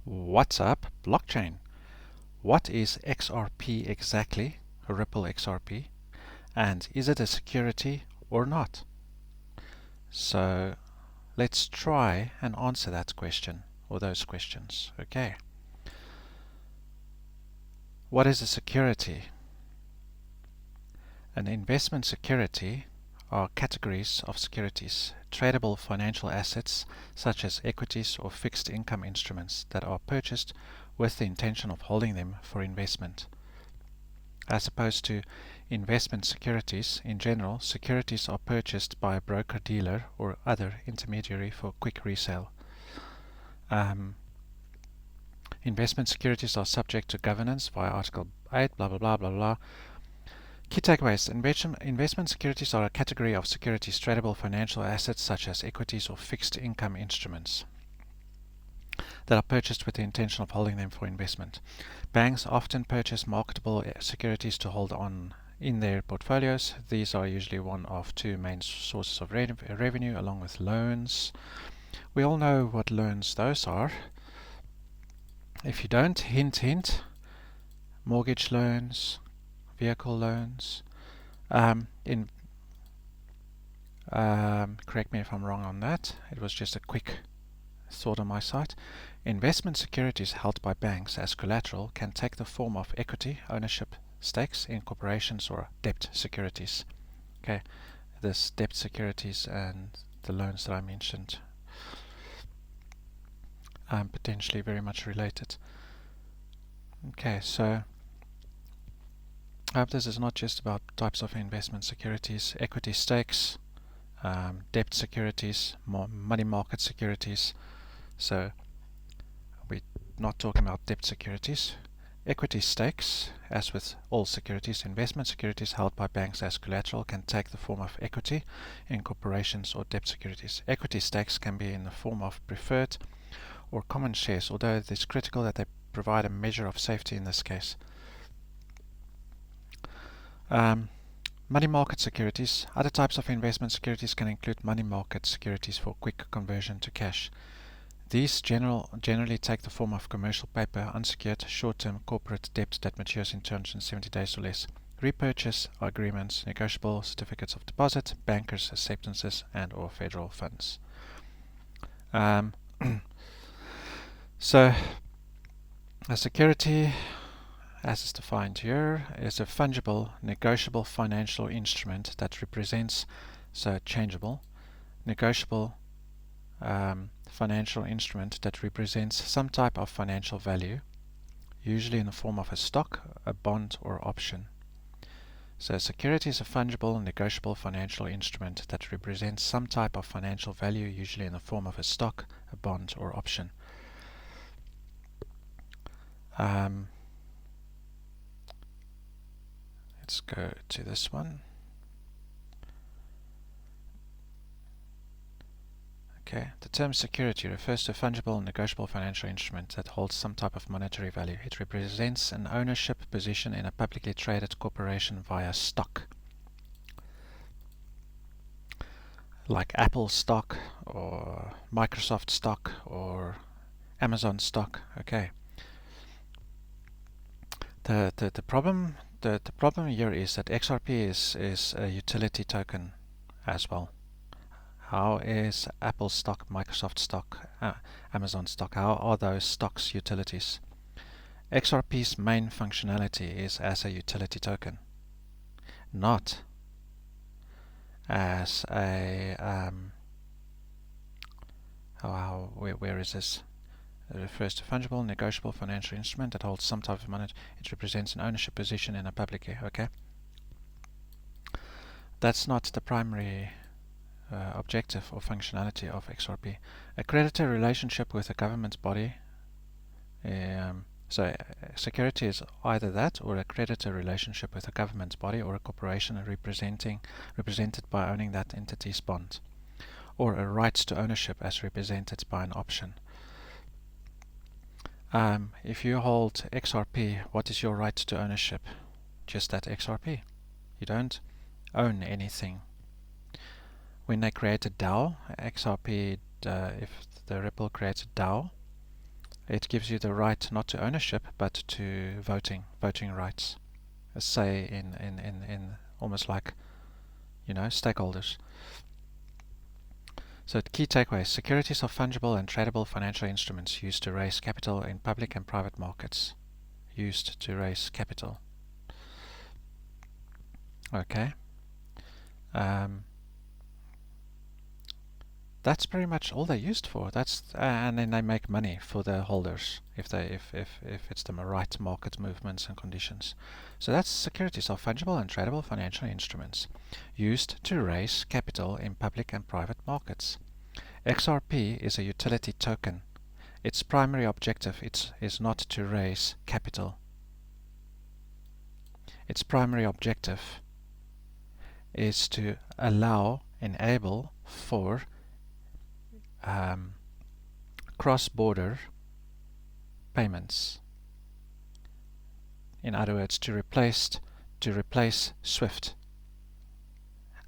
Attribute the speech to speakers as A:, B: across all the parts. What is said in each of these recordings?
A: What's up, blockchain? What is XRP exactly, Ripple XRP, and is it a security or not? So let's try and answer that question, or those questions. Okay. What is a security? An investment security are categories of securities, tradable financial assets such as equities or fixed income instruments that are purchased with the intention of holding them for investment. As opposed to investment securities, in general, securities are purchased by a broker-dealer or other intermediary for quick resale. Investment securities are subject to governance via Article 8, blah blah blah blah blah. Key takeaways. Investment securities are a category of securities, tradable financial assets such as equities or fixed income instruments that are purchased with the intention of holding them for investment. Banks often purchase marketable securities to hold on in their portfolios. These are usually one of two main sources of revenue, along with loans. We all know what loans those are. If you don't, hint hint, mortgage loans, vehicle loans. Correct me if I'm wrong on that. It was just a quick thought on my side. Investment securities held by banks as collateral can take the form of equity, ownership stakes in corporations, or debt securities. Okay, this debt securities and the loans that I mentioned potentially very much related. Okay, so I hope this is not just about types of investment securities, equity stakes, debt securities, money market securities. So we're not talking about debt securities. Equity stakes, as with all securities, investment securities held by banks as collateral can take the form of equity in corporations or debt securities. Equity stakes can be in the form of preferred or common shares, although it is critical that they provide a measure of safety in this case. Money market securities. Other types of investment securities can include money market securities for quick conversion to cash. These generally take the form of commercial paper, unsecured, short-term corporate debt that matures in 270 days or less. Repurchase agreements, negotiable certificates of deposit, bankers' acceptances, and/or federal funds. So, a security, as is defined here, is a fungible, negotiable financial instrument that represents, so changeable, negotiable financial instrument that represents some type of financial value, usually in the form of a stock, a bond, or option. So a security is a fungible, negotiable financial instrument that represents some type of financial value, usually in the form of a stock, a bond, or option. Let's go to this one. Okay, the term security refers to a fungible and negotiable financial instrument that holds some type of monetary value. It represents an ownership position in a publicly traded corporation via stock, like Apple stock or Microsoft stock or Amazon stock. Okay. The problem here is that XRP is a utility token as well. How is Apple stock, Microsoft stock, Amazon stock, how are those stocks utilities? XRP's main functionality is as a utility token, not as a where is this? It refers to fungible, negotiable financial instrument that holds some type of money. It represents an ownership position in a public. Okay, that's not the primary objective or functionality of XRP. A creditor relationship with a government body. So security is either that or a creditor relationship with a government body or a corporation represented by owning that entity's bond, or a right to ownership as represented by an option. If you hold XRP, what is your right to ownership? Just that XRP. You don't own anything. When they create a DAO, XRP, if the Ripple creates a DAO, it gives you the right not to ownership but to voting rights, say in almost like, stakeholders. So key takeaways: securities are fungible and tradable financial instruments used to raise capital in public and private markets. Used to raise capital. Okay. That's pretty much all they're used for. And then they make money for the holders if it's the right market movements and conditions. So that's securities are fungible and tradable financial instruments used to raise capital in public and private markets. XRP is a utility token. Its primary objective is not to raise capital. Its primary objective is to enable for cross-border payments. In other words, to replace SWIFT,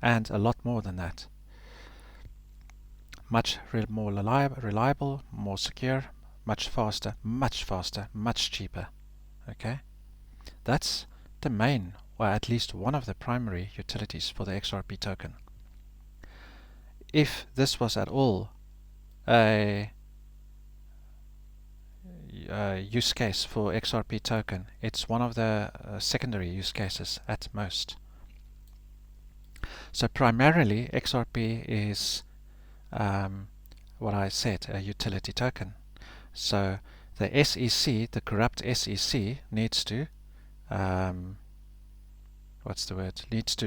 A: and a lot more than that. Much more reliable, more secure, much faster, much cheaper. Okay, that's the main, or at least one of the primary utilities for the XRP token. If this was at all a use case for XRP token, it's one of the secondary use cases at most. So primarily XRP is what I said, a utility token. So the SEC, the corrupt SEC, needs to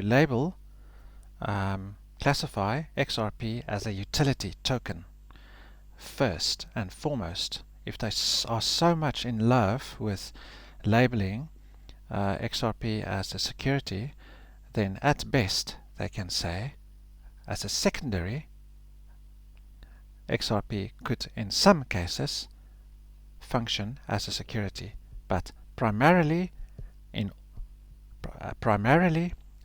A: label, classify XRP as a utility token first and foremost. If they are so much in love with labeling XRP as a security, then at best they can say, as a secondary, XRP could in some cases function as a security, but primarily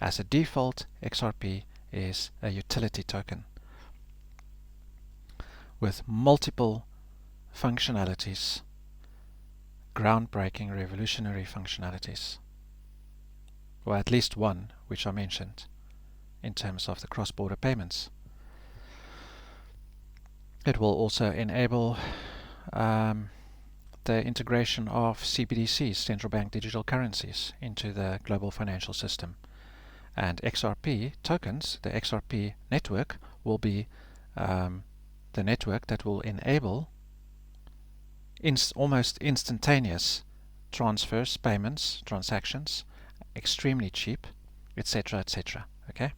A: as a default, XRP is a utility token with multiple functionalities, groundbreaking, revolutionary functionalities, or at least one which I mentioned in terms of the cross-border payments. It will also enable the integration of CBDCs, central bank digital currencies, into the global financial system. And XRP tokens, the XRP network, will be the network that will enable almost instantaneous transfers, payments, transactions, extremely cheap, etc., etc. Okay?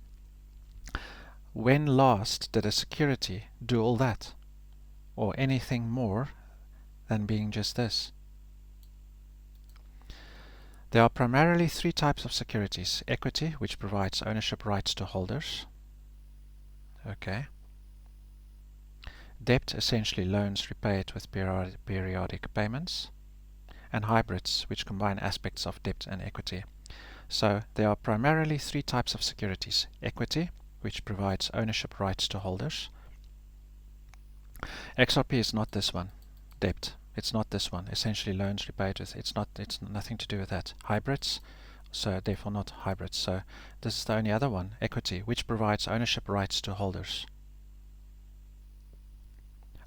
A: When last did a security do all that, or anything more than being just this? There are primarily three types of securities: equity, which provides ownership rights to holders. Okay. Debt, essentially loans repaid with periodic payments. And hybrids, which combine aspects of debt and equity. So there are primarily three types of securities: equity, which provides ownership rights to holders. XRP is not this one. Debt, it's not this one. Essentially loans repaid with, it's nothing to do with that. Hybrids, so therefore not hybrids. So this is the only other one, equity, which provides ownership rights to holders.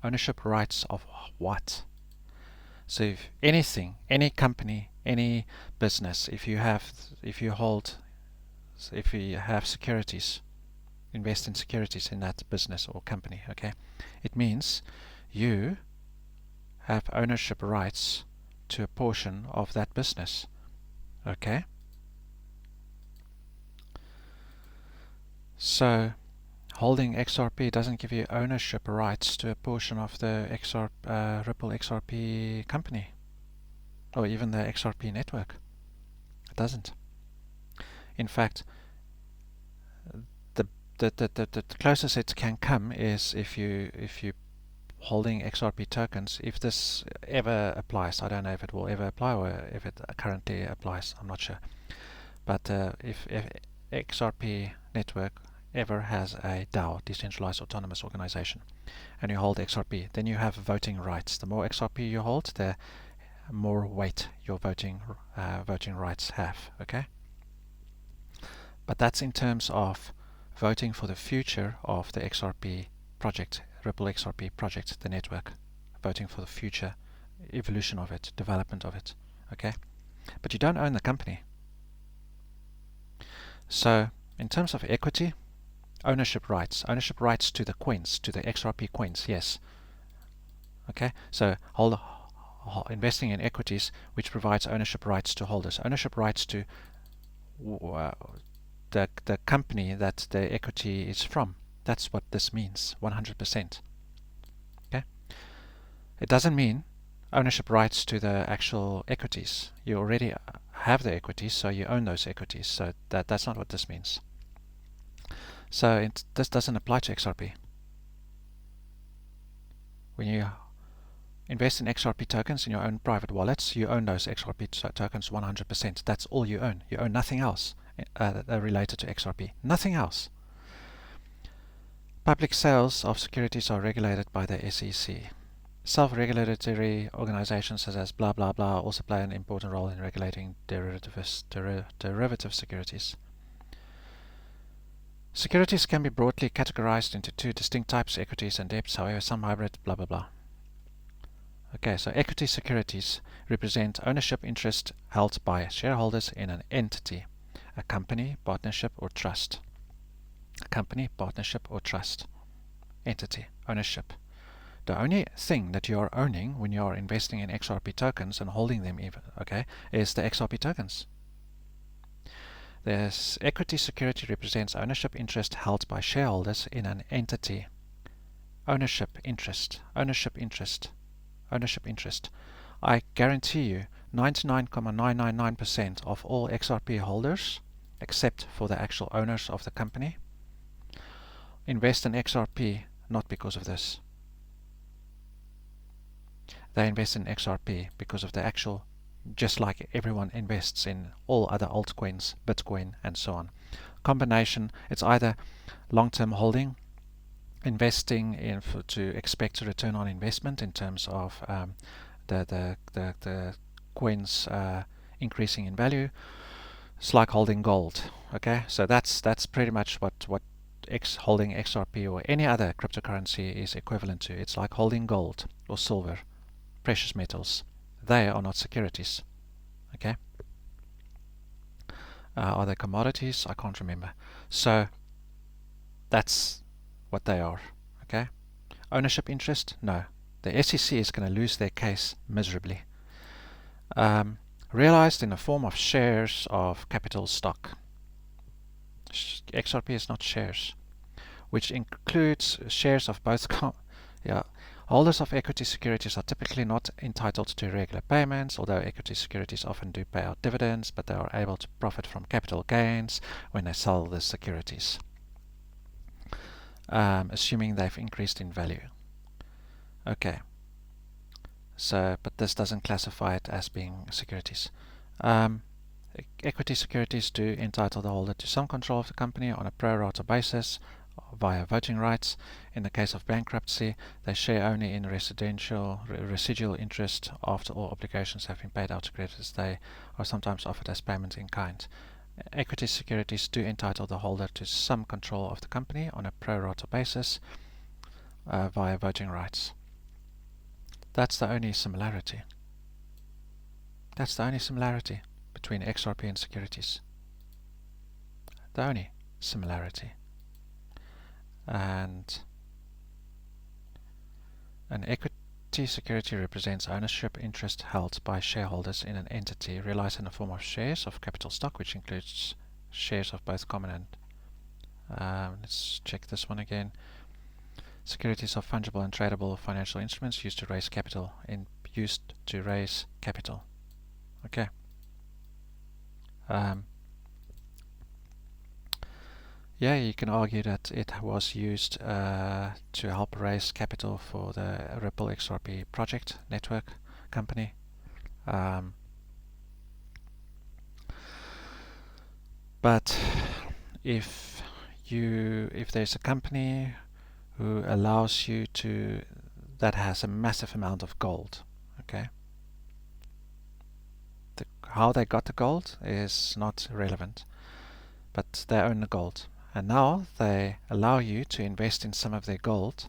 A: Ownership rights of what? So if anything, any company, any business, if you have securities, invest in securities in that business or company, okay, it means you have ownership rights to a portion of that business. Okay? So holding XRP doesn't give you ownership rights to a portion of the Ripple XRP company, or even the XRP network. It doesn't. In fact, the closest it can come is if you holding XRP tokens, if this ever applies. I don't know if it will ever apply or if it currently applies. I'm not sure. But if XRP network ever has a DAO, decentralized autonomous organization, and you hold XRP, then you have voting rights. The more XRP you hold, the more weight your voting rights have. Okay, but that's in terms of voting for the future of the XRP project, Ripple XRP project, the network, voting for the future evolution of it, development of it. Okay, but you don't own the company. So in terms of equity, ownership rights to the coins, to the XRP coins, yes. Okay, so investing in equities, which provides ownership rights to holders, ownership rights to the company that the equity is from. That's what this means, 100%. Okay, it doesn't mean ownership rights to the actual equities. You already have the equities, so you own those equities. So that's not what this means. So this doesn't apply to XRP. When you invest in XRP tokens in your own private wallets, you own those XRP tokens 100%. That's all you own. You own nothing else related to XRP. Nothing else. Public sales of securities are regulated by the SEC. Self-regulatory organizations such as blah blah blah also play an important role in regulating derivative securities. Securities can be broadly categorized into two distinct types, equities and debts, however some hybrid blah blah blah. Okay, so equity securities represent ownership interest held by shareholders in an entity, a company, partnership or trust. A company, partnership or trust. Entity, ownership. The only thing that you are owning when you are investing in XRP tokens and holding them even, okay, is the XRP tokens. This equity security represents ownership interest held by shareholders in an entity. Ownership interest, ownership interest, ownership interest. I guarantee you 99.999% of all XRP holders, except for the actual owners of the company, invest in XRP not because of this. They invest in XRP because of the actual, just like everyone invests in all other altcoins, Bitcoin and so on. Combination, it's either long-term holding, investing in to expect a return on investment in terms of the coins increasing in value. It's like holding gold. Okay, so that's pretty much what holding XRP or any other cryptocurrency is equivalent to. It's like holding gold or silver, precious metals. They are not securities. Okay, are they commodities? I can't remember. So that's what they are. Okay, ownership interest? No. The SEC is going to lose their case miserably. Realized in the form of shares of capital stock. XRP is not shares, which includes shares of both. Holders of equity securities are typically not entitled to regular payments, although equity securities often do pay out dividends, but they are able to profit from capital gains when they sell the securities, assuming they've increased in value. Okay. So, but this doesn't classify it as being securities. Equity securities do entitle the holder to some control of the company on a pro rata basis via voting rights. In the case of bankruptcy, they share only in residual interest after all obligations have been paid out to creditors. They are sometimes offered as payment in kind. Equity securities do entitle the holder to some control of the company on a pro rata basis via voting rights. That's the only similarity. That's the only similarity between XRP and securities. The only similarity. And an equity security represents ownership interest held by shareholders in an entity realized in the form of shares of capital stock, which includes shares of both common and let's check this one again. Securities are fungible and tradable financial instruments used to raise capital. Okay. Yeah, you can argue that it was used to help raise capital for the Ripple XRP project network company. But if if there's a company who allows you to, that has a massive amount of gold, okay? How they got the gold is not relevant, but they own the gold. And now they allow you to invest in some of their gold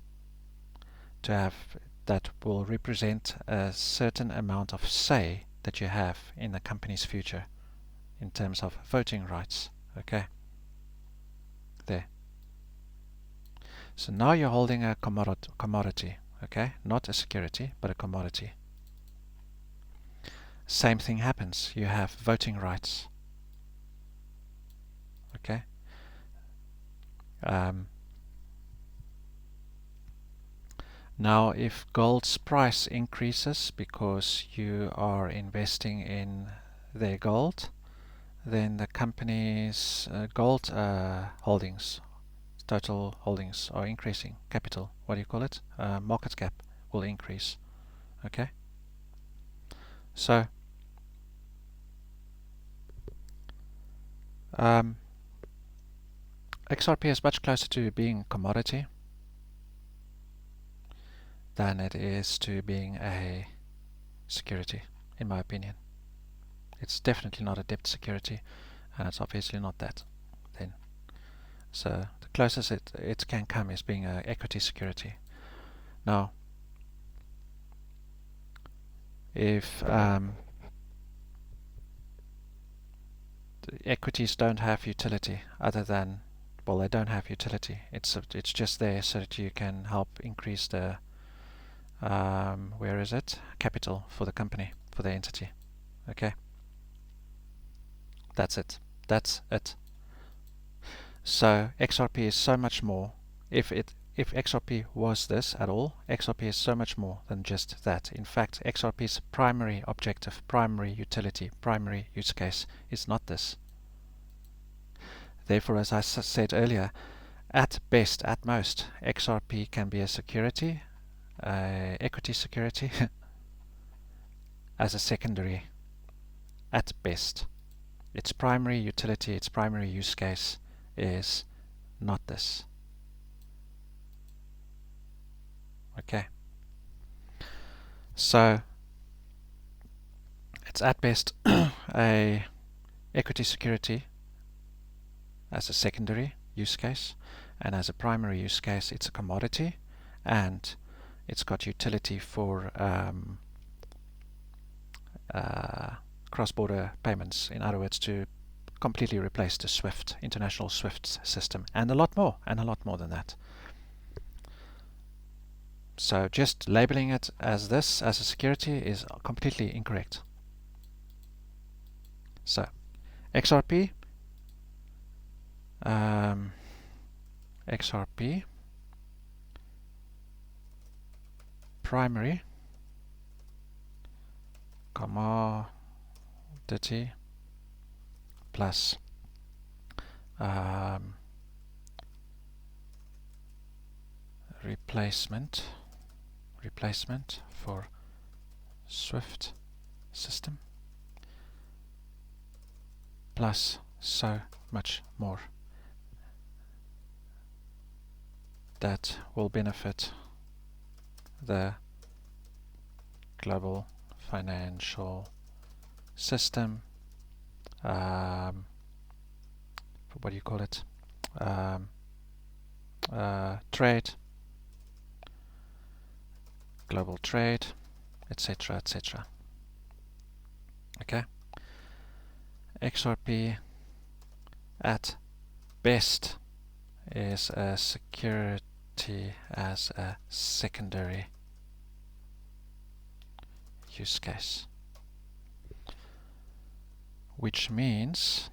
A: to have, that will represent a certain amount of say that you have in the company's future in terms of voting rights, okay? There. So now you're holding a commodity, okay? Not a security, but a commodity. Same thing happens. You have voting rights, okay? Now, if gold's price increases because you are investing in their gold, then the company's gold holdings, total holdings, are increasing. Capital, what do you call it? Market cap will increase. Okay? So, XRP is much closer to being a commodity than it is to being a security, in my opinion. It's definitely not a debt security, and it's obviously not that then. So the closest it can come is being an equity security. Now, if the equities don't have utility other than, well, they don't have utility. It's just there so that you can help increase the where is it? Capital for the company, for the entity. Okay. That's it. That's it. So XRP is so much more. If XRP was this at all, XRP is so much more than just that. In fact, XRP's primary objective, primary utility, primary use case is not this. Therefore, as I said earlier, at best, at most, XRP can be a security, equity security, as a secondary, at best. Its primary utility, its primary use case is not this. Okay. So it's at best a equity security as a secondary use case, and as a primary use case it's a commodity, and it's got utility for cross-border payments. In other words, to completely replace the SWIFT, international SWIFT system, and a lot more than that. So just labeling it as this, as a security, is completely incorrect. So XRP, XRP primary commodity plus replacement for SWIFT system, plus so much more that will benefit the global financial system, what do you call it, trade, global trade, etc., etc. Okay. XRP at best is a security as a secondary use case, which means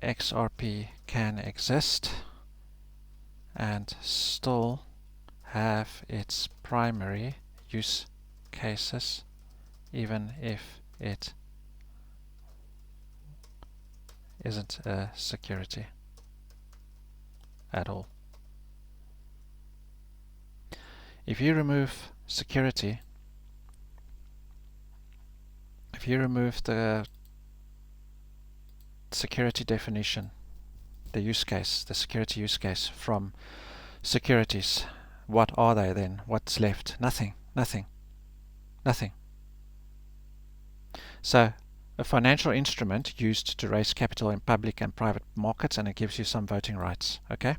A: XRP can exist and still have its primary use cases, even if it isn't a security at all. If you remove security, if you remove the security definition, the use case, the security use case from securities, what are they then? What's left? Nothing, nothing, nothing. So a financial instrument used to raise capital in public and private markets, and it gives you some voting rights. Okay?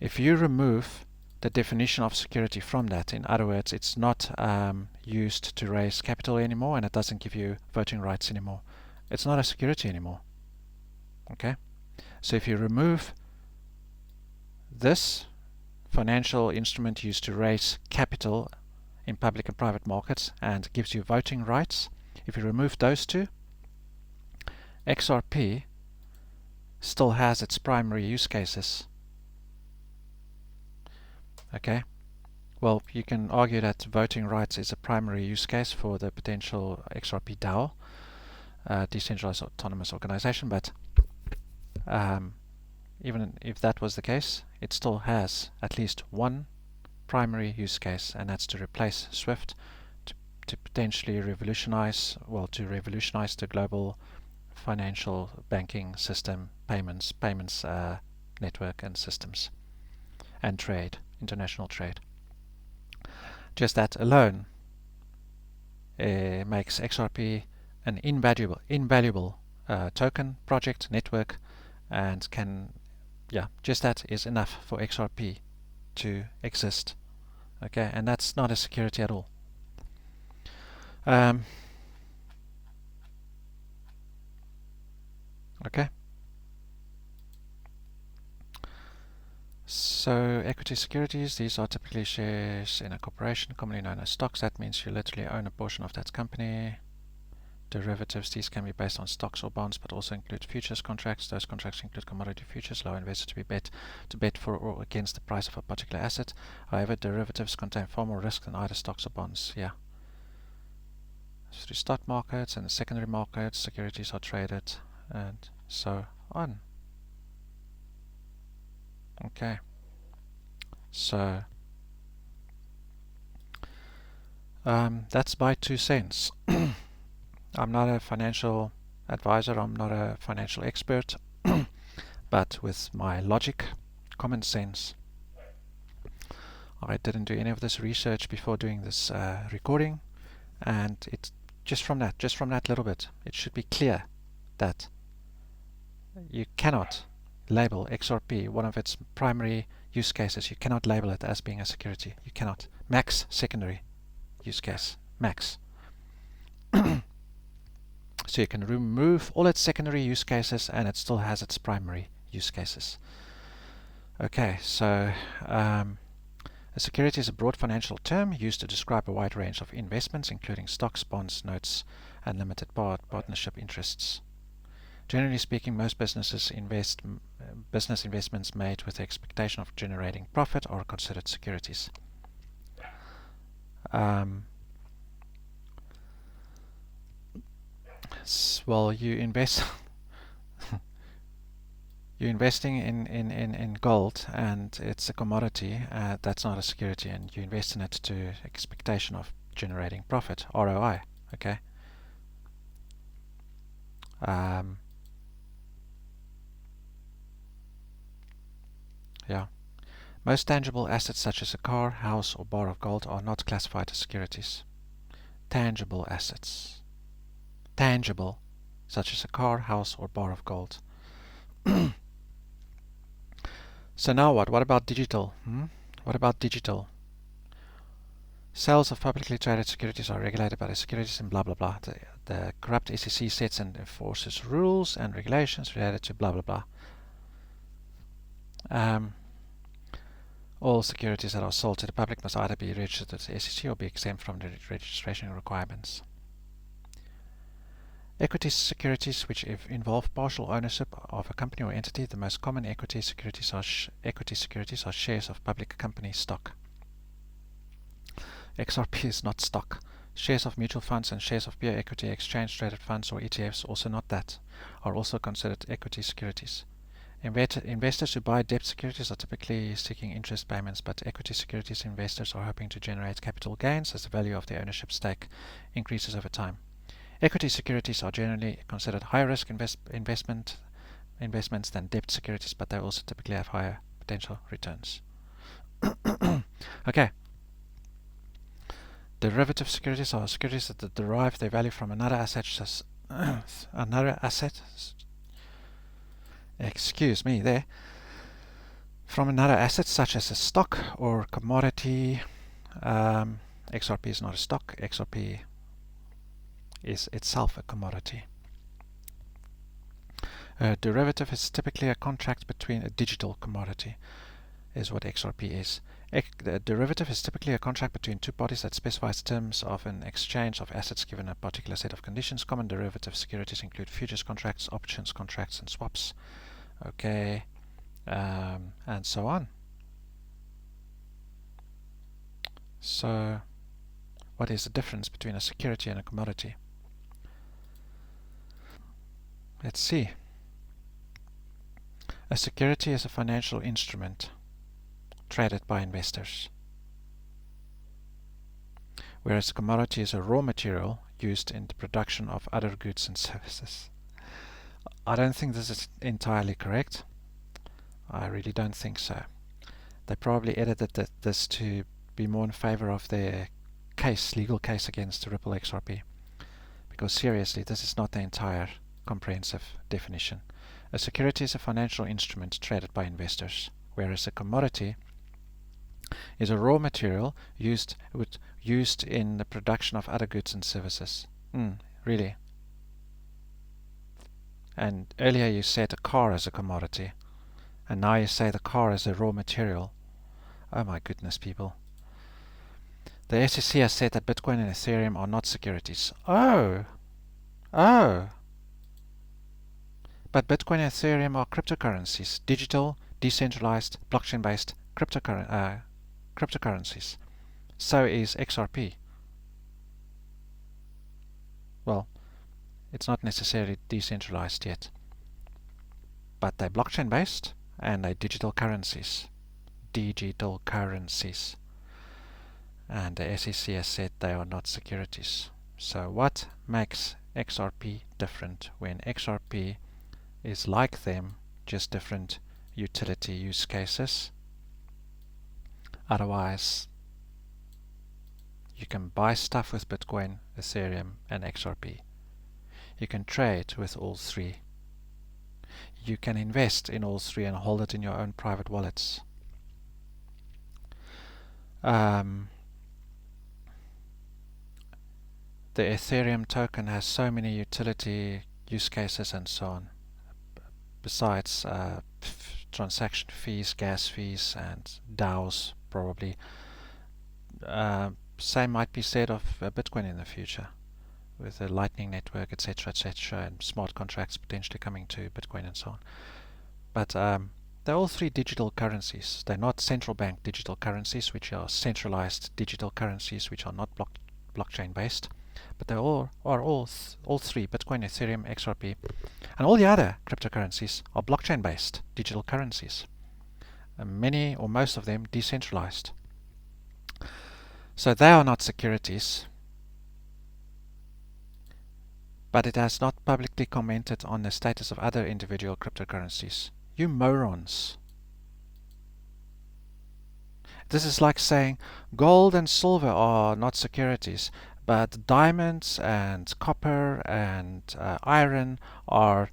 A: If you remove the definition of security from that, in other words, it's not used to raise capital anymore, and it doesn't give you voting rights anymore, it's not a security anymore. Okay? So if you remove this financial instrument used to raise capital in public and private markets and gives you voting rights, if you remove those two, XRP still has its primary use cases. Okay? Well, you can argue that voting rights is a primary use case for the potential XRP DAO, decentralized autonomous organization, but even if that was the case, it still has at least one primary use case, and that's to replace SWIFT, to potentially revolutionize the global financial banking system, payments network and systems, and trade, international trade. Just that alone makes XRP an invaluable token, project, network, and just that is enough for XRP to exist. Okay, and that's not a security at all. Okay. So equity securities, these are typically shares in a corporation, commonly known as stocks. That means you literally own a portion of that company. Derivatives, these can be based on stocks or bonds, but also include futures contracts. Those contracts include commodity futures, allow investors to bet for or against the price of a particular asset. However, derivatives contain far more risk than either stocks or bonds. Yeah. Through stock markets and secondary markets, securities are traded, and so on. Okay. So that's my 2 cents. I'm not a financial advisor, I'm not a financial expert, but with my logic, common sense, I didn't do any of this research before doing this recording, and it's just from that little bit, it should be clear that you cannot label XRP, one of its primary use cases, you cannot label it as being a security. You cannot. Max secondary use case. Max. So you can remove all its secondary use cases and it still has its primary use cases. Okay, so a security is a broad financial term used to describe a wide range of investments, including stocks, bonds, notes, and limited partnership interests. Generally speaking, most business investments made with the expectation of generating profit are considered securities. Well, you invest you're investing in gold, and it's a commodity, that's not a security, and you invest in it to expectation of generating profit, ROI. Okay. Yeah. Most tangible assets such as a car, house, or bar of gold are not classified as securities. Tangible assets. Tangible, such as a car, house, or bar of gold. So now what? What about digital? What about digital? Sales of publicly traded securities are regulated by the securities and blah blah blah. The corrupt SEC sets and enforces rules and regulations related to blah blah blah. All securities that are sold to the public must either be registered at the SEC or be exempt from the registration requirements. Equity securities which involve partial ownership of a company or entity. The most common equity securities are shares of public company stock. XRP is not stock. Shares of mutual funds and shares of pure equity exchange-traded funds, or ETFs, also not that, are also considered equity securities. Investors who buy debt securities are typically seeking interest payments, but equity securities investors are hoping to generate capital gains as the value of their ownership stake increases over time. Equity securities are generally considered higher risk investments than debt securities, but they also typically have higher potential returns. Okay. Derivative securities are securities that derive their value from another asset, from another asset such as a stock or commodity. XRP is not a stock. XRP is itself a commodity. A derivative is typically a contract between a digital commodity, is what XRP is. The derivative is typically a contract between two parties that specifies terms of an exchange of assets given a particular set of conditions. Common derivative securities include futures contracts, options contracts, and swaps. Okay, and so on. So, what is the difference between a security and a commodity? Let's see. A security is a financial instrument traded by investors, whereas a commodity is a raw material used in the production of other goods and services. I don't think this is entirely correct. I really don't think so. They probably edited this to be more in favor of their legal case against Ripple XRP. Because seriously, this is not the entire comprehensive definition. A security is a financial instrument traded by investors, whereas a commodity is a raw material used in the production of other goods and services. Really? And earlier you said a car is a commodity, and now you say the car is a raw material. Oh my goodness, people. The SEC has said that Bitcoin and Ethereum are not securities. Oh! But Bitcoin and Ethereum are cryptocurrencies, digital, decentralized, blockchain-based cryptocurrencies. So is XRP. Well, it's not necessarily decentralized yet, but they're blockchain-based and they're digital currencies. And the SEC has said they are not securities. So what makes XRP different when XRP is like them, just different utility use cases? Otherwise, you can buy stuff with Bitcoin, Ethereum, and XRP. You can trade with all three. You can invest in all three and hold it in your own private wallets. The Ethereum token has so many utility use cases and so on, besides transaction fees, gas fees, and DAOs probably. Same might be said of Bitcoin in the future, with the Lightning Network, etc., and smart contracts potentially coming to Bitcoin and so on. But they're all three digital currencies. They're not central bank digital currencies, which are centralized digital currencies, which are not blockchain based. But they all three, Bitcoin, Ethereum, XRP, and all the other cryptocurrencies are blockchain based digital currencies. Many or most of them decentralized. So they are not securities. But it has not publicly commented on the status of other individual cryptocurrencies. You morons. This is like saying gold and silver are not securities, but diamonds and copper and iron are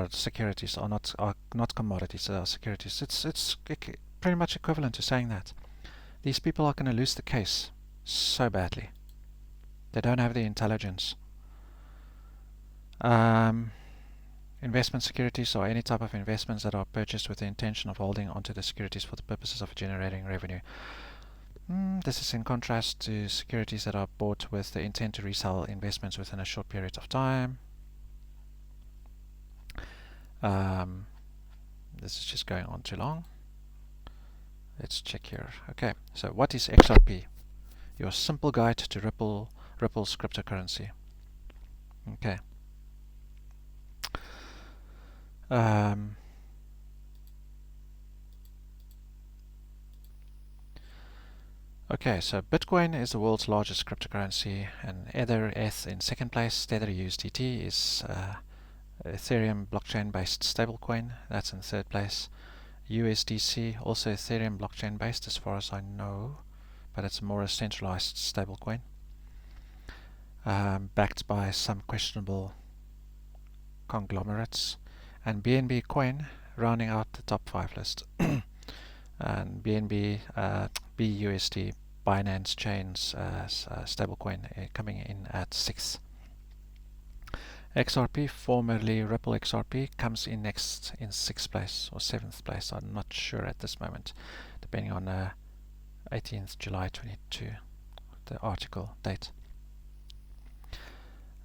A: securities, are not commodities, they are securities. It's pretty much equivalent to saying that. These people are going to lose the case so badly. They don't have the intelligence. Investment securities are any type of investments that are purchased with the intention of holding onto the securities for the purposes of generating revenue. This is in contrast to securities that are bought with the intent to resell investments within a short period of time. This is just going on too long. Let's check here. Okay, so what is XRP? Your simple guide to Ripple's cryptocurrency. Okay. Okay, so Bitcoin is the world's largest cryptocurrency, and Ether ETH in second place. Tether USDT is Ethereum blockchain-based stablecoin. That's in third place. USDC, also Ethereum blockchain-based as far as I know, but it's more a centralized stablecoin, backed by some questionable conglomerates. And BNB coin rounding out the top 5 list. And BNB, BUSD, Binance Chain's stablecoin coming in at 6th. XRP, formerly Ripple XRP, comes in next in 6th place or 7th place. I'm not sure at this moment, depending on 18th July 22, the article date.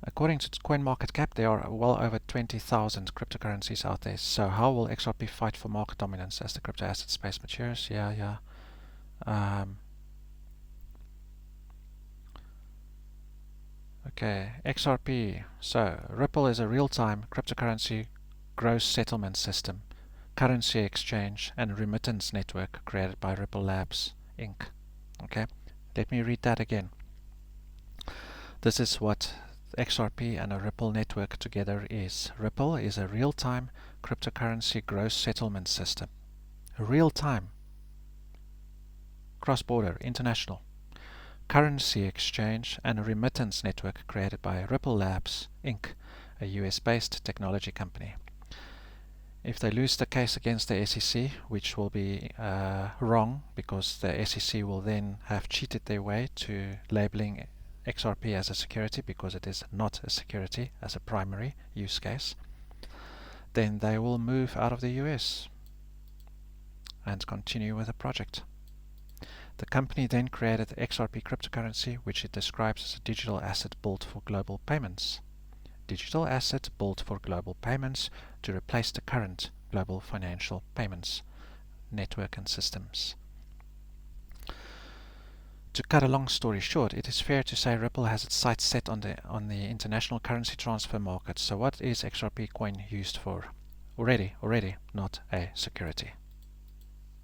A: According to Coinmarketpedia, there are well over 20,000 cryptocurrencies out there. So how will XRP fight for market dominance as the crypto asset space matures? Okay, XRP. So Ripple is a real-time cryptocurrency gross settlement system, currency exchange, and remittance network created by Ripple Labs Inc. Okay, let me read that again. This is what XRP and a Ripple network together is. Ripple is a real-time cryptocurrency gross settlement system. Real-time, cross-border, international, currency exchange and a remittance network created by Ripple Labs Inc., a US-based technology company. If they lose the case against the SEC, which will be wrong, because the SEC will then have cheated their way to labeling XRP as a security, because it is not a security as a primary use case, then they will move out of the US and continue with the project. The company then created XRP cryptocurrency, which it describes as a digital asset built for global payments. Digital asset built for global payments to replace the current global financial payments network and systems. To cut a long story short, it is fair to say Ripple has its sights set on the international currency transfer market. So what is XRP coin used for? Already not a security.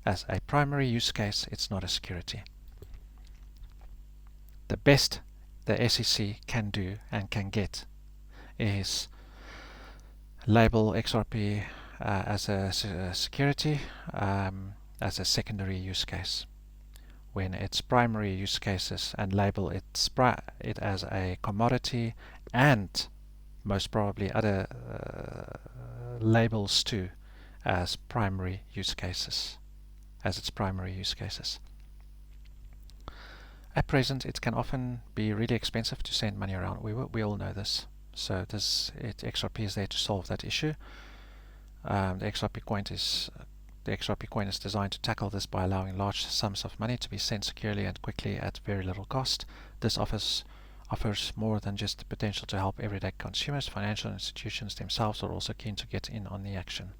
A: As a primary use case, it's not a security. The best the SEC can do and can get is label XRP as a security, as a secondary use case, when its primary use cases, and label it as a commodity, and most probably other labels too as primary use cases, as its primary use cases. At present, it can often be really expensive to send money around. We all know this. So XRP is there to solve that issue. The XRP coin is designed to tackle this by allowing large sums of money to be sent securely and quickly at very little cost. This offers more than just the potential to help everyday consumers. Financial institutions themselves are also keen to get in on the action.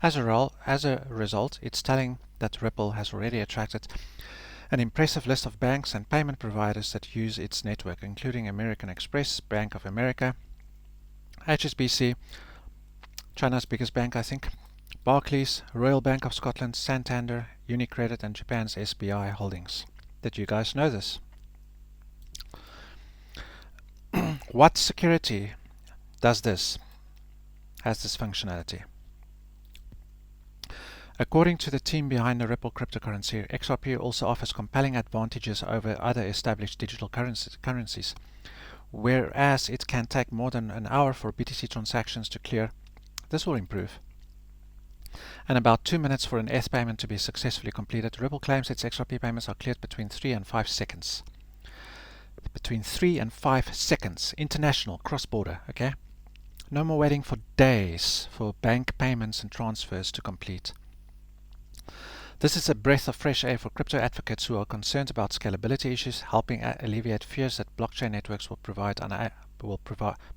A: As a result, it's telling that Ripple has already attracted an impressive list of banks and payment providers that use its network, including American Express, Bank of America, HSBC, China's biggest bank, I think, Barclays, Royal Bank of Scotland, Santander, UniCredit, and Japan's SBI Holdings. Did you guys know this? What security has this functionality? According to the team behind the Ripple cryptocurrency, XRP also offers compelling advantages over other established digital currencies. Whereas it can take more than an hour for BTC transactions to clear, this will improve. And about 2 minutes for an ETH payment to be successfully completed. Ripple claims its XRP payments are cleared between 3 and 5 seconds. Between 3 and 5 seconds. International, cross-border, okay? No more waiting for days for bank payments and transfers to complete. This is a breath of fresh air for crypto advocates who are concerned about scalability issues, helping alleviate fears that blockchain networks will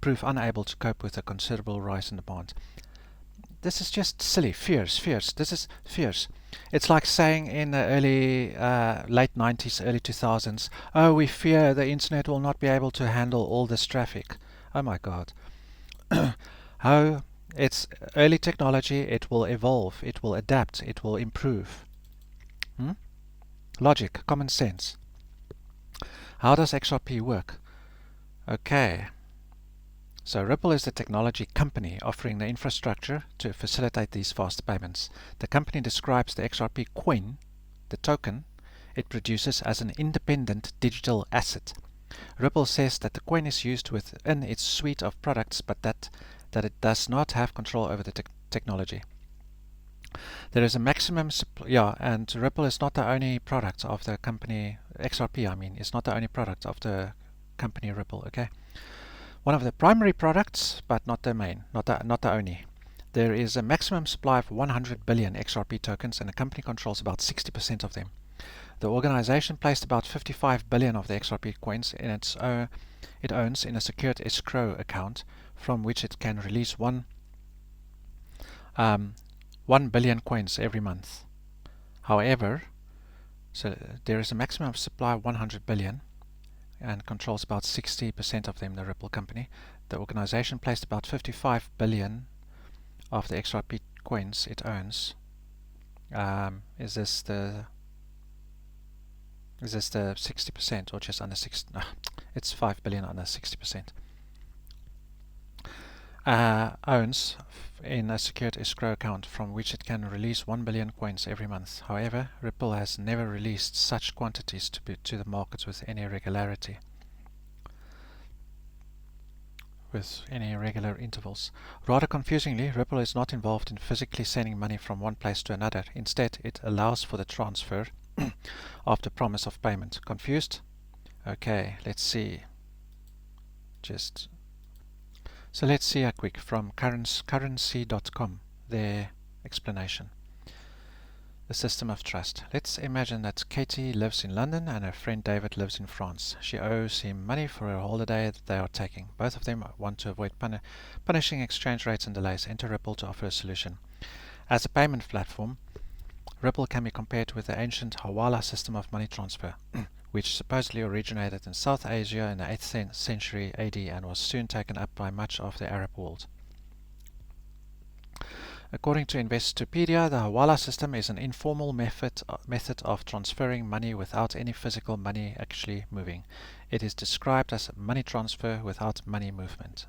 A: prove unable to cope with a considerable rise in demand. This is just silly. Fears. This is fears. It's like saying in the late 90s, early 2000s, oh, we fear the internet will not be able to handle all this traffic. Oh my God. It's early technology. It will evolve. It will adapt. It will improve. Logic, common sense. How does XRP work? Okay. So Ripple is the technology company offering the infrastructure to facilitate these fast payments. The company describes the XRP coin, the token, it produces as an independent digital asset. Ripple says that the coin is used within its suite of products, but that it does not have control over the technology. There is a maximum supply, and Ripple is not the only product of the company, XRP I mean, is not the only product of the company Ripple, okay? One of the primary products, but not the main, not the only. There is a maximum supply of 100 billion XRP tokens, and the company controls about 60% of them. The organization placed about 55 billion of the XRP coins in it owns in a secured escrow account from which it can release 1 billion coins every month. However, so there is a maximum supply of 100 billion and controls about 60% of them, the Ripple company. The organization placed about 55 billion of the XRP coins it owns. Is this the 60% or just under 6? It's 5 billion under 60%. Owns in a secured escrow account from which it can release 1 billion coins every month. However, Ripple has never released such quantities to the markets with any regularity, with any regular intervals. Rather confusingly, Ripple is not involved in physically sending money from one place to another. Instead, it allows for the transfer after promise of payment. Confused? Okay, let's see. So let's see a quick from currency.com, their explanation. The system of trust. Let's imagine that Katie lives in London and her friend David lives in France. She owes him money for a holiday that they are taking. Both of them want to avoid punishing exchange rates and delays. Enter Ripple to offer a solution. As a payment platform, Ripple can be compared with the ancient Hawala system of money transfer, which supposedly originated in South Asia in the 8th century AD and was soon taken up by much of the Arab world. According to Investopedia, the Hawala system is an informal method of transferring money without any physical money actually moving. It is described as money transfer without money movement.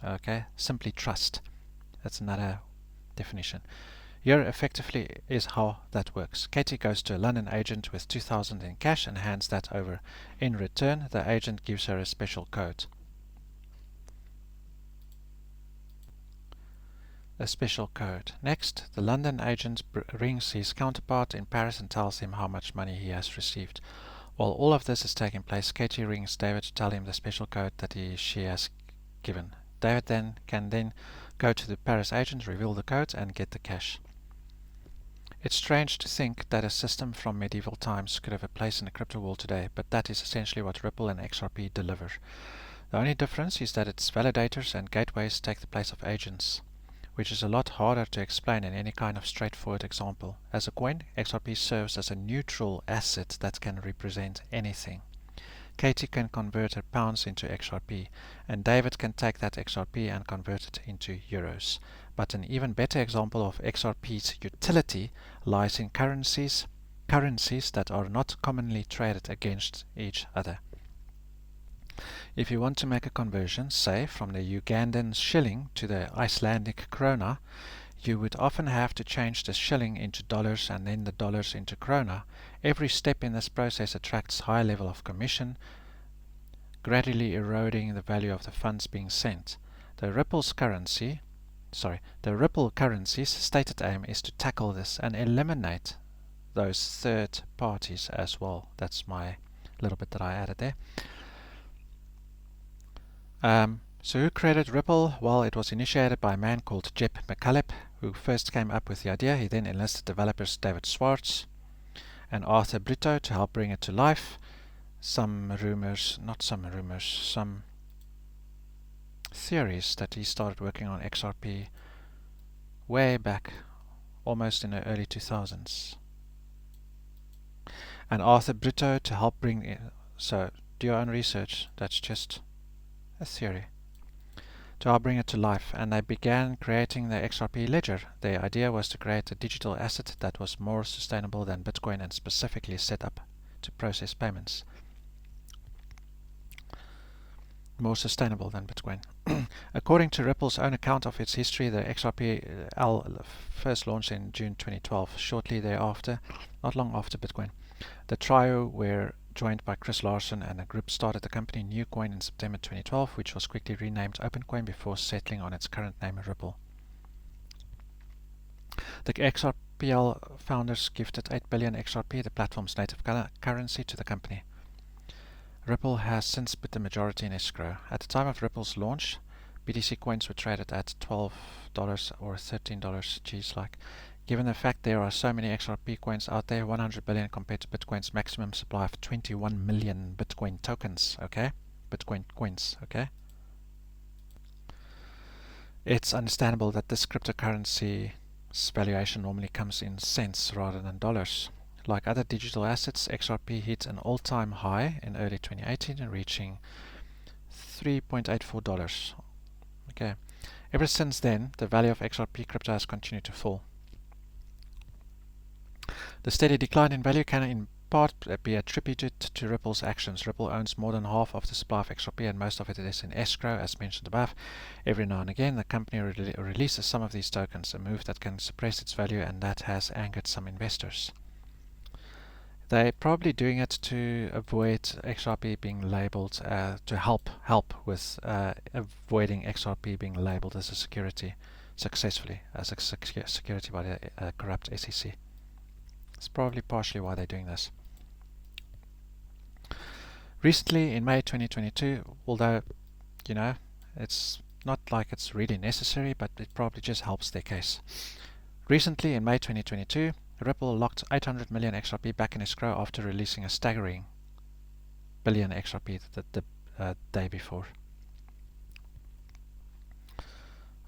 A: Okay, simply trust. That's another definition. Here effectively is how that works. Katie goes to a London agent with 2,000 in cash and hands that over. In return, the agent gives her a special code. Next, the London agent rings his counterpart in Paris and tells him how much money he has received. While all of this is taking place, Katie rings David to tell him the special code that she has given. David can go to the Paris agent, reveal the code, and get the cash. It's strange to think that a system from medieval times could have a place in the crypto world today, but that is essentially what Ripple and XRP deliver. The only difference is that its validators and gateways take the place of agents, which is a lot harder to explain in any kind of straightforward example. As a coin, XRP serves as a neutral asset that can represent anything. Katie can convert her pounds into XRP, and David can take that XRP and convert it into euros. But an even better example of XRP's utility lies in currencies that are not commonly traded against each other. If you want to make a conversion, say from the Ugandan shilling to the Icelandic krona, you would often have to change the shilling into dollars and then the dollars into krona. Every step in this process attracts high level of commission, gradually eroding the value of the funds being sent. The Ripple currency's stated aim is to tackle this and eliminate those third parties as well. That's my little bit that I added there. So who created Ripple? Well, it was initiated by a man called Jeb McCaleb, who first came up with the idea. He then enlisted developers David Schwartz and Arthur Brito to help bring it to life. Some theories that he started working on XRP way back, almost in the early 2000s. And Arthur Brito to help bring in, so do your own research, that's just a theory. to help bring it to life, and they began creating the XRP ledger. Their idea was to create a digital asset that was more sustainable than Bitcoin and specifically set up to process payments. More sustainable than Bitcoin. According to Ripple's own account of its history, the XRP first launched in June 2012, shortly thereafter, not long after Bitcoin. The trio were joined by Chris Larsen, and a group started the company Newcoin in September 2012, which was quickly renamed OpenCoin before settling on its current name, Ripple. The XRPL founders gifted 8 billion XRP, the platform's native currency, to the company. Ripple has since put the majority in escrow. At the time of Ripple's launch, BTC coins were traded at $12 or $13. Geez, like, given the fact there are so many XRP coins out there, 100 billion compared to Bitcoin's maximum supply of 21 million Bitcoin tokens, okay? Bitcoin coins, okay? It's understandable that this cryptocurrency's valuation normally comes in cents rather than dollars. Like other digital assets, XRP hit an all-time high in early 2018, reaching $3.84. Okay. Ever since then, the value of XRP crypto has continued to fall. The steady decline in value can in part be attributed to Ripple's actions. Ripple owns more than half of the supply of XRP, and most of it is in escrow, as mentioned above. Every now and again, the company releases some of these tokens, a move that can suppress its value, and that has angered some investors. They're probably doing it to avoid XRP being labeled, to help with avoiding XRP being labeled as a security successfully, as a security by the corrupt SEC. It's probably partially why they're doing this. Recently, in May 2022, although, you know, it's not like it's really necessary, but it probably just helps their case. Recently, in May 2022, Ripple locked 800 million XRP back in escrow after releasing a staggering billion XRP the day before.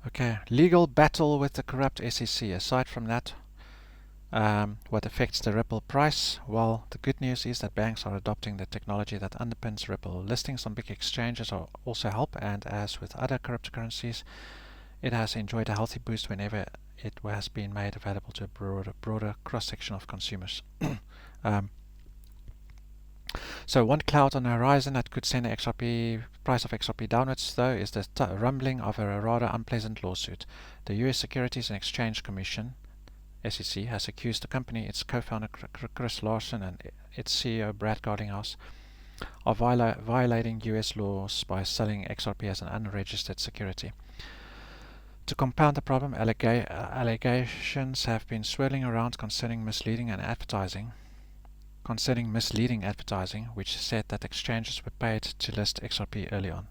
A: Okay, legal battle with the corrupt SEC. Aside from that, what affects the Ripple price? Well, the good news is that banks are adopting the technology that underpins Ripple. Listings on big exchanges are also help, and as with other cryptocurrencies, it has enjoyed a healthy boost whenever it has been made available to a broader cross-section of consumers. So one cloud on the horizon that could send the price of XRP downwards, though, is the rumbling of a rather unpleasant lawsuit. The U.S. Securities and Exchange Commission, SEC, has accused the company, its co-founder Chris Larsen, and its CEO Brad Garlinghouse of violating U.S. laws by selling XRP as an unregistered security. To compound the problem, allegations have been swirling around concerning misleading advertising, which said that exchanges were paid to list XRP early on.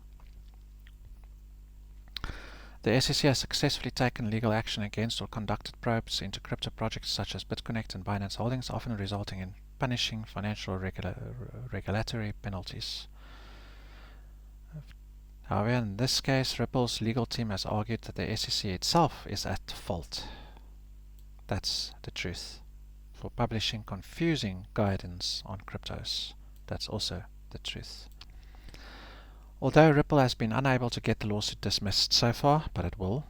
A: The SEC has successfully taken legal action against or conducted probes into crypto projects such as BitConnect and Binance Holdings, often resulting in punishing financial regulatory penalties. However, in this case, Ripple's legal team has argued that the SEC itself is at fault. That's the truth. For publishing confusing guidance on cryptos. That's also the truth. Although Ripple has been unable to get the lawsuit dismissed so far, but it will,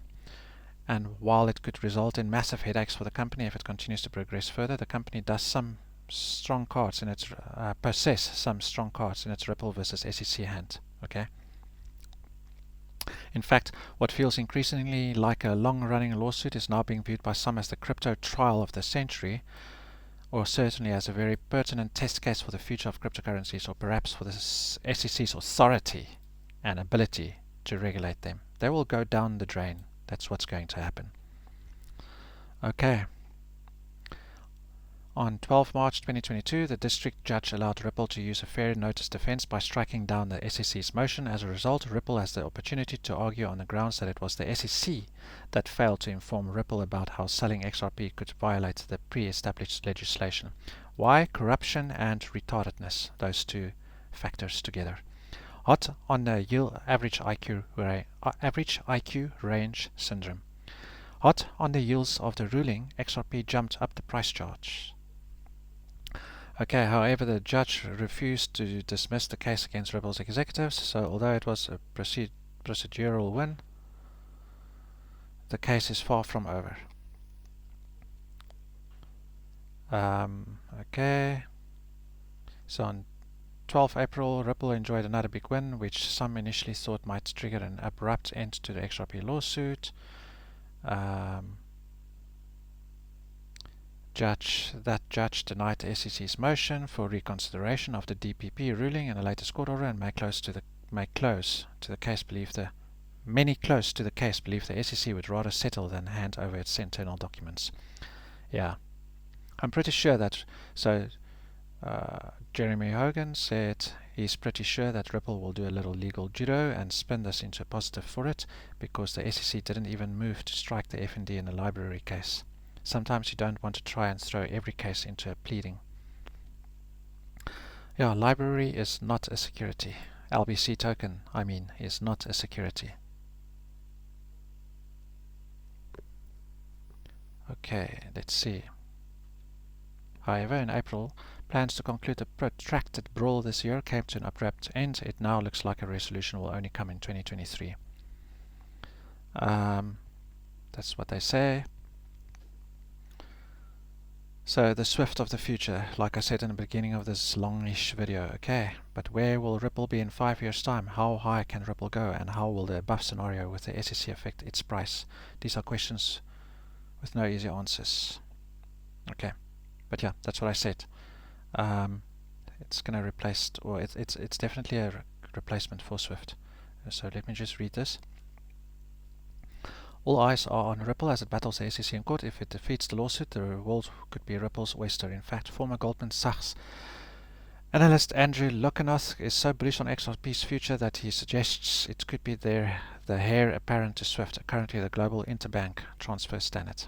A: and while it could result in massive headaches for the company if it continues to progress further, the company does some strong cards in its possess some strong cards in its Ripple versus SEC hand. Okay. In fact, what feels increasingly like a long-running lawsuit is now being viewed by some as the crypto trial of the century, or certainly as a very pertinent test case for the future of cryptocurrencies, or perhaps for the SEC's authority and ability to regulate them. They will go down the drain. That's what's going to happen. Okay. On 12 March 2022, the district judge allowed Ripple to use a fair notice defense by striking down the SEC's motion. As a result, Ripple has the opportunity to argue on the grounds that it was the SEC that failed to inform Ripple about how selling XRP could violate the pre-established legislation. Why? Corruption and retardedness, those two factors together. Hot on the average IQ range syndrome. Hot on the heels of the ruling, XRP jumped up the price charge. Okay, however, the judge refused to dismiss the case against Ripple's executives, so although it was a procedural win, the case is far from over. Okay, so on 12th April, Ripple enjoyed another big win, which some initially thought might trigger an abrupt end to the XRP lawsuit. Judge denied the SEC's motion for reconsideration of the DPP ruling in the latest court order, and many close to the case believe the SEC would rather settle than hand over its internal documents. Yeah, I'm pretty sure that. So Jeremy Hogan said he's pretty sure that Ripple will do a little legal judo and spin this into a positive for it, because the SEC didn't even move to strike the FND in the library case. Sometimes you don't want to try and throw every case into a pleading. Yeah, library is not a security. LBC token, is not a security. Okay, let's see. However, in April, plans to conclude a protracted brawl this year came to an abrupt end. It now looks like a resolution will only come in 2023. That's what they say. So the Swift of the future, like I said in the beginning of this longish video, okay, but where will Ripple be in 5 years' time? How high can Ripple go, and how will the above scenario with the SEC affect its price? These are questions with no easy answers. Okay, but yeah, that's what I said. It's going to replace, or it's definitely a replacement for Swift. So let me just read this. All eyes are on Ripple as it battles the SEC in court. If it defeats the lawsuit, the reward could be Ripple's oyster. In fact, former Goldman Sachs analyst Andrew Lokanoth is so bullish on XRP's future that he suggests it could be the heir apparent to Swift, currently the global interbank transfer standard.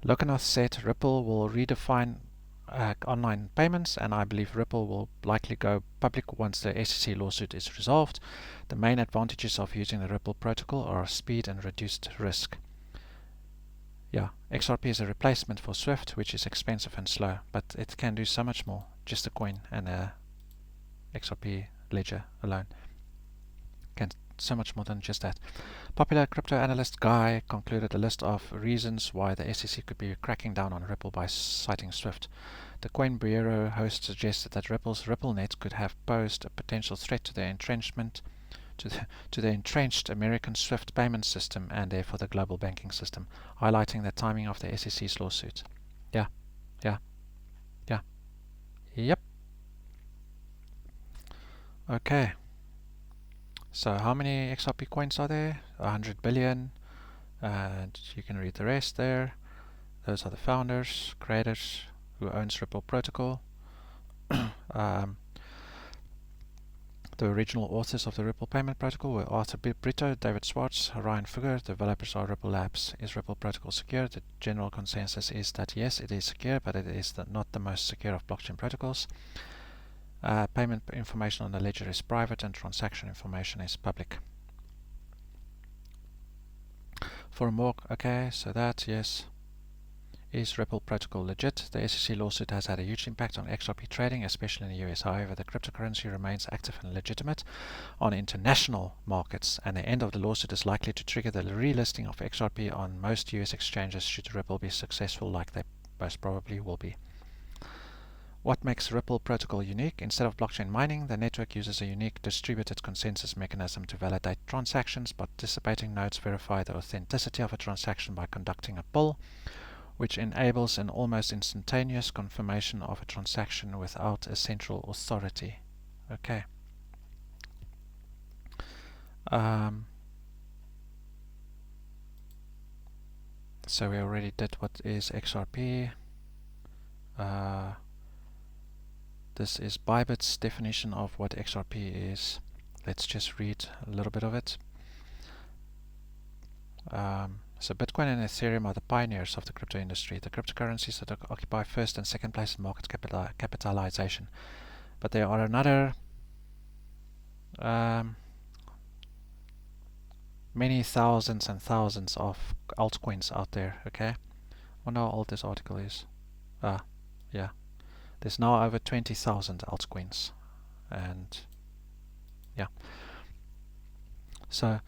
A: Lokanoth said Ripple will redefine online payments, and I believe Ripple will likely go public once the SEC lawsuit is resolved. The main advantages of using the Ripple protocol are speed and reduced risk. Yeah, XRP is a replacement for Swift, which is expensive and slow, but it can do so much more. Just a coin and a XRP ledger alone can so much more than just that. Popular crypto analyst Guy concluded a list of reasons why the SEC could be cracking down on Ripple by citing Swift. The Coin Bureau host suggested that Ripple's RippleNet could have posed a potential threat to their entrenchment to the entrenched American SWIFT payment system and therefore the global banking system, highlighting the timing of the SEC's lawsuit. Yep. Okay. So how many XRP coins are there? 100 billion. And you can read the rest there. Those are the founders, creators, who owns Ripple Protocol. The original authors of the Ripple Payment Protocol were Arthur Brito, David Schwartz, Ryan Fugger. Developers are Ripple Labs. Is Ripple Protocol secure? The general consensus is that yes, it is secure, but it is not the most secure of blockchain protocols. Payment information on the ledger is private and transaction information is public. For more, okay, so that, yes. Is Ripple Protocol legit? The SEC lawsuit has had a huge impact on XRP trading, especially in the US. However, the cryptocurrency remains active and legitimate on international markets, and the end of the lawsuit is likely to trigger the relisting of XRP on most US exchanges should Ripple be successful, like they most probably will be. What makes Ripple Protocol unique? Instead of blockchain mining, the network uses a unique distributed consensus mechanism to validate transactions. Participating nodes verify the authenticity of a transaction by conducting a poll, which enables an almost instantaneous confirmation of a transaction without a central authority. Okay. So we already did what is XRP. This is Bybit's definition of what XRP is. Let's just read a little bit of it. So Bitcoin and Ethereum are the pioneers of the crypto industry, the cryptocurrencies that occupy first and second place in market capitalization. But there are another many thousands and thousands of altcoins out there, okay? I wonder how old this article is. Yeah. There's now over 20,000 altcoins. And yeah. So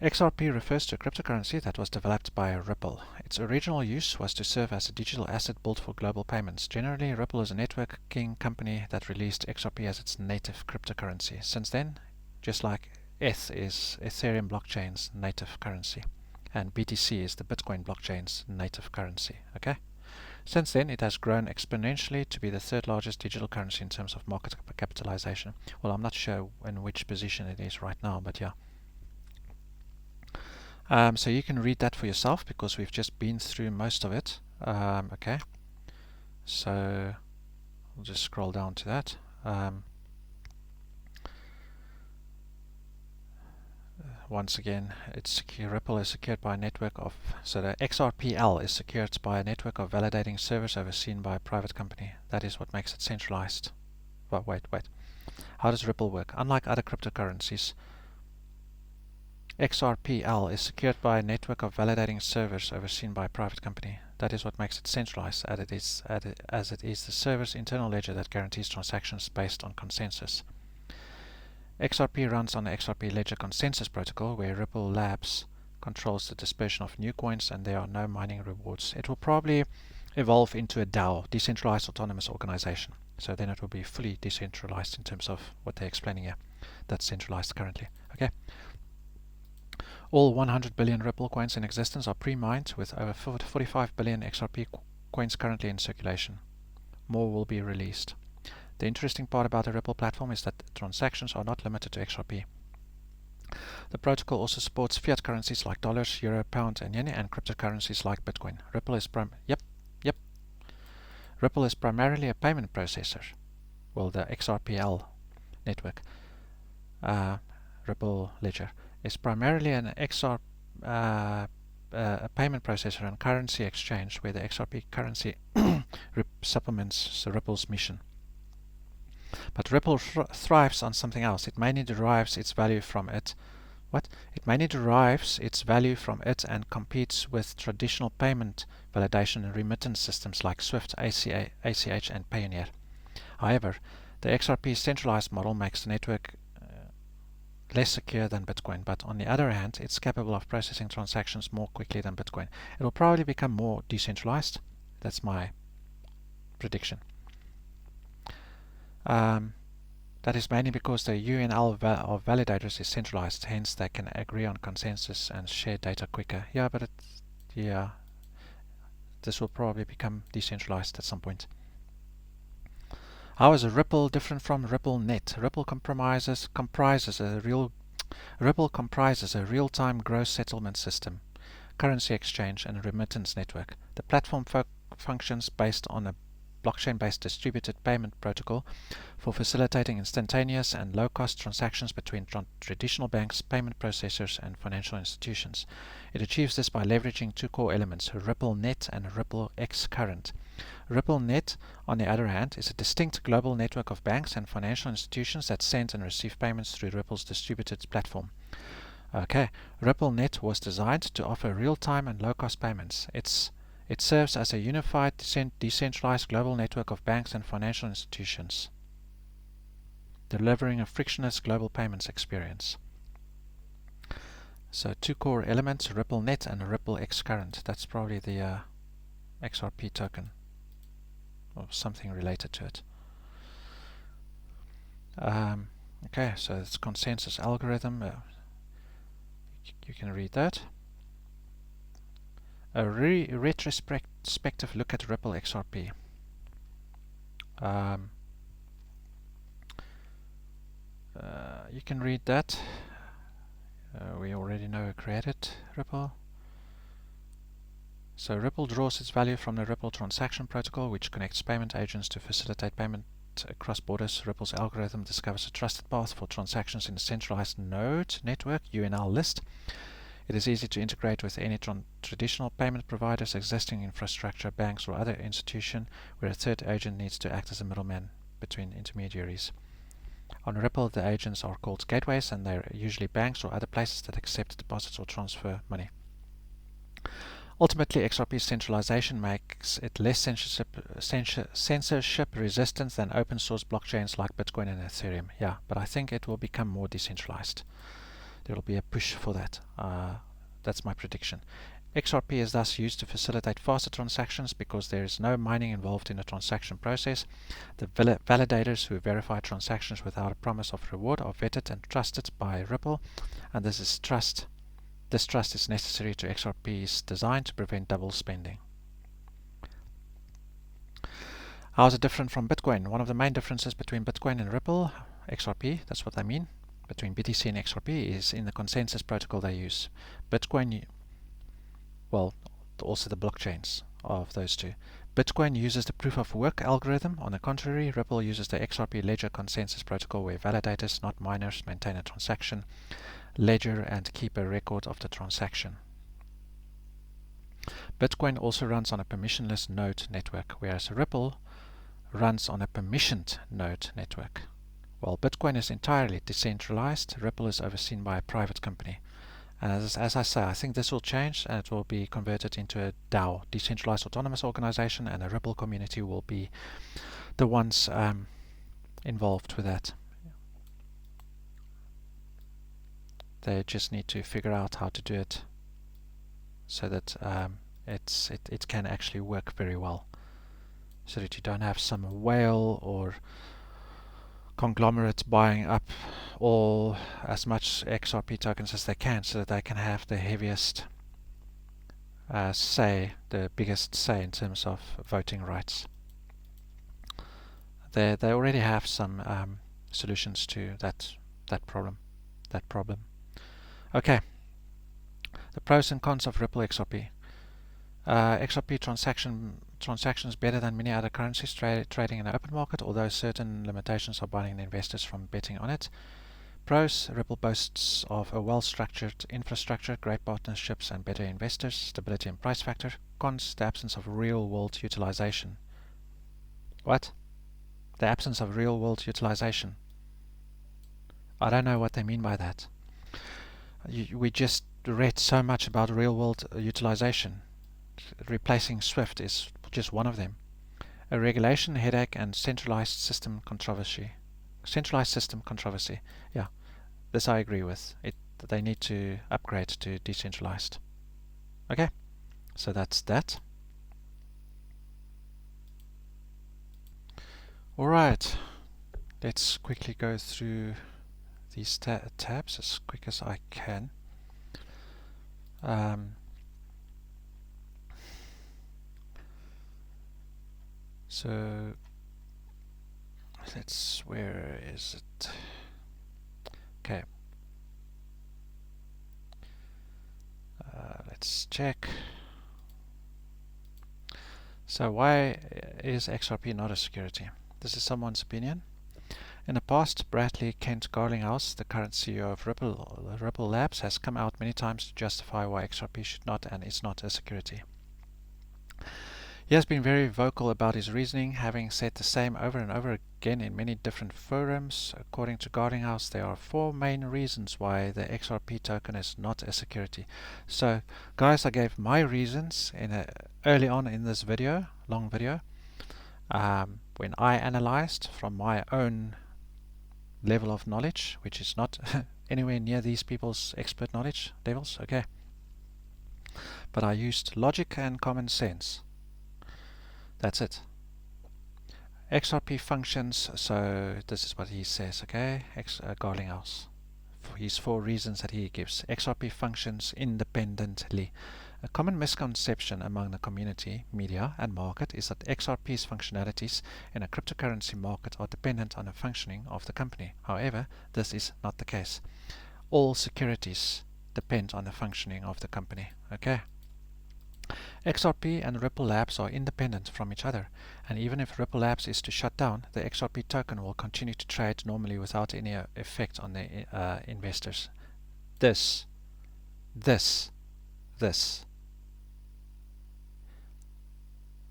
A: XRP refers to a cryptocurrency that was developed by Ripple. Its original use was to serve as a digital asset built for global payments. Generally, Ripple is a networking company that released XRP as its native cryptocurrency. Since then, just like ETH is Ethereum blockchain's native currency, and BTC is the Bitcoin blockchain's native currency. Okay? Since then, it has grown exponentially to be the third largest digital currency in terms of market capitalization. Well, I'm not sure in which position it is right now, but yeah. So you can read that for yourself because we've just been through most of it. Okay, so we'll just scroll down to that. Once again, it's secure. Ripple is secured by a network of, so the XRPL is secured by a network of validating servers overseen by a private company. That is what makes it centralized. But wait. How does Ripple work? Unlike other cryptocurrencies, XRPL is secured by a network of validating servers overseen by a private company. That is what makes it centralized, as it is the server's internal ledger that guarantees transactions based on consensus. XRP runs on the XRP Ledger Consensus Protocol, where Ripple Labs controls the dispersion of new coins and there are no mining rewards. It will probably evolve into a DAO, Decentralized Autonomous Organization. So then it will be fully decentralized in terms of what they're explaining here. That's centralized currently. Okay. All 100 billion Ripple coins in existence are pre-mined, with over 45 billion XRP coins currently in circulation. More will be released. The interesting part about the Ripple platform is that transactions are not limited to XRP. The protocol also supports fiat currencies like dollars, euro, pound, and yen, and cryptocurrencies like Bitcoin. Ripple is primarily a payment processor. Well, the XRPL network, Ripple Ledger, is primarily an a payment processor and currency exchange where the XRP currency supplements Ripple's mission. But Ripple thrives on something else. It mainly derives its value from it. It mainly derives its value from it and competes with traditional payment validation and remittance systems like SWIFT, ACH, and Payoneer. However, the XRP centralized model makes the network less secure than Bitcoin, but on the other hand, it's capable of processing transactions more quickly than Bitcoin. It will probably become more decentralized. That's my prediction. That is mainly because the UNL of validators is centralized, hence they can agree on consensus and share data quicker. Yeah, but this will probably become decentralized at some point. How is Ripple different from RippleNet? Ripple comprises a real-time gross settlement system, currency exchange, and remittance network. The platform functions based on a blockchain-based distributed payment protocol for facilitating instantaneous and low-cost transactions between traditional banks, payment processors, and financial institutions. It achieves this by leveraging two core elements, RippleNet and RippleXCurrent. RippleNet, on the other hand, is a distinct global network of banks and financial institutions that send and receive payments through Ripple's distributed platform. Okay, RippleNet was designed to offer real-time and low-cost payments. It serves as a unified, decentralized global network of banks and financial institutions, delivering a frictionless global payments experience. So two core elements, RippleNet and RippleXCurrent. That's probably the XRP token or something related to it. Okay, so it's consensus algorithm. You can read that. A retrospective look at Ripple XRP. You can read that. We already know who created Ripple. So Ripple draws its value from the Ripple transaction protocol, which connects payment agents to facilitate payment across borders. Ripple's algorithm discovers a trusted path for transactions in a centralized node network, UNL list. It is easy to integrate with any traditional payment providers, existing infrastructure, banks, or other institution where a third agent needs to act as a middleman between intermediaries. On Ripple, the agents are called gateways, and they're usually banks or other places that accept deposits or transfer money. Ultimately, XRP's centralization makes it less censorship resistant than open source blockchains like Bitcoin and Ethereum. Yeah, but I think it will become more decentralized. there will be a push for that. That's my prediction. XRP is thus used to facilitate faster transactions because there is no mining involved in the transaction process. The validators who verify transactions without a promise of reward are vetted and trusted by Ripple, and this trust is necessary to XRP's design to prevent double spending. How is it different from Bitcoin? One of the main differences between Bitcoin and Ripple, XRP, that's what I mean, between BTC and XRP, is in the consensus protocol they use. Bitcoin, well, also the blockchains of those two. Bitcoin uses the proof of work algorithm. On the contrary, Ripple uses the XRP ledger consensus protocol, where validators, not miners, maintain a transaction ledger and keep a record of the transaction. Bitcoin also runs on a permissionless node network, whereas Ripple runs on a permissioned node network. While Bitcoin is entirely decentralized, Ripple is overseen by a private company. And as I say, I think this will change and it will be converted into a DAO, decentralized autonomous organization, and the Ripple community will be the ones involved with that. They just need to figure out how to do it so that it can actually work very well, so that you don't have some whale or conglomerate buying up all as much XRP tokens as they can, so that they can have the heaviest say, the biggest say in terms of voting rights. They already have some solutions to that problem. Okay, the pros and cons of Ripple XRP. XRP transactions better than many other currencies trading in the open market, although certain limitations are binding investors from betting on it. Pros: Ripple boasts of a well-structured infrastructure, great partnerships and better investors, stability and price factor. Cons: the absence of real-world utilization. What? The absence of real-world utilization. I don't know what they mean by that. We just read so much about real-world utilization. Replacing SWIFT is just one of them. A regulation headache and centralized system controversy. Yeah, this I agree with. They need to upgrade to decentralized. Okay, so that's that. Alright, let's quickly go through these tabs as quick as I can. So where is it? Okay. Let's check. So why is XRP not a security? This is someone's opinion. In the past, Bradley Kent Garlinghouse, the current CEO of Ripple Labs, has come out many times to justify why XRP should not and is not a security. He has been very vocal about his reasoning, having said the same over and over again in many different forums. According to Garlinghouse, there are 4 main reasons why the XRP token is not a security. So, guys, I gave my reasons early on in this video, long video, when I analyzed from my own level of knowledge, which is not anywhere near these people's expert knowledge levels, okay? But I used logic and common sense. That's it. XRP functions, so this is what he says, okay? Garlinghouse. His 4 reasons that he gives. XRP functions independently. A common misconception among the community, media, and market is that XRP's functionalities in a cryptocurrency market are dependent on the functioning of the company. However, this is not the case. All securities depend on the functioning of the company, okay? XRP and Ripple Labs are independent from each other, and even if Ripple Labs is to shut down, the XRP token will continue to trade normally without any effect on the investors. This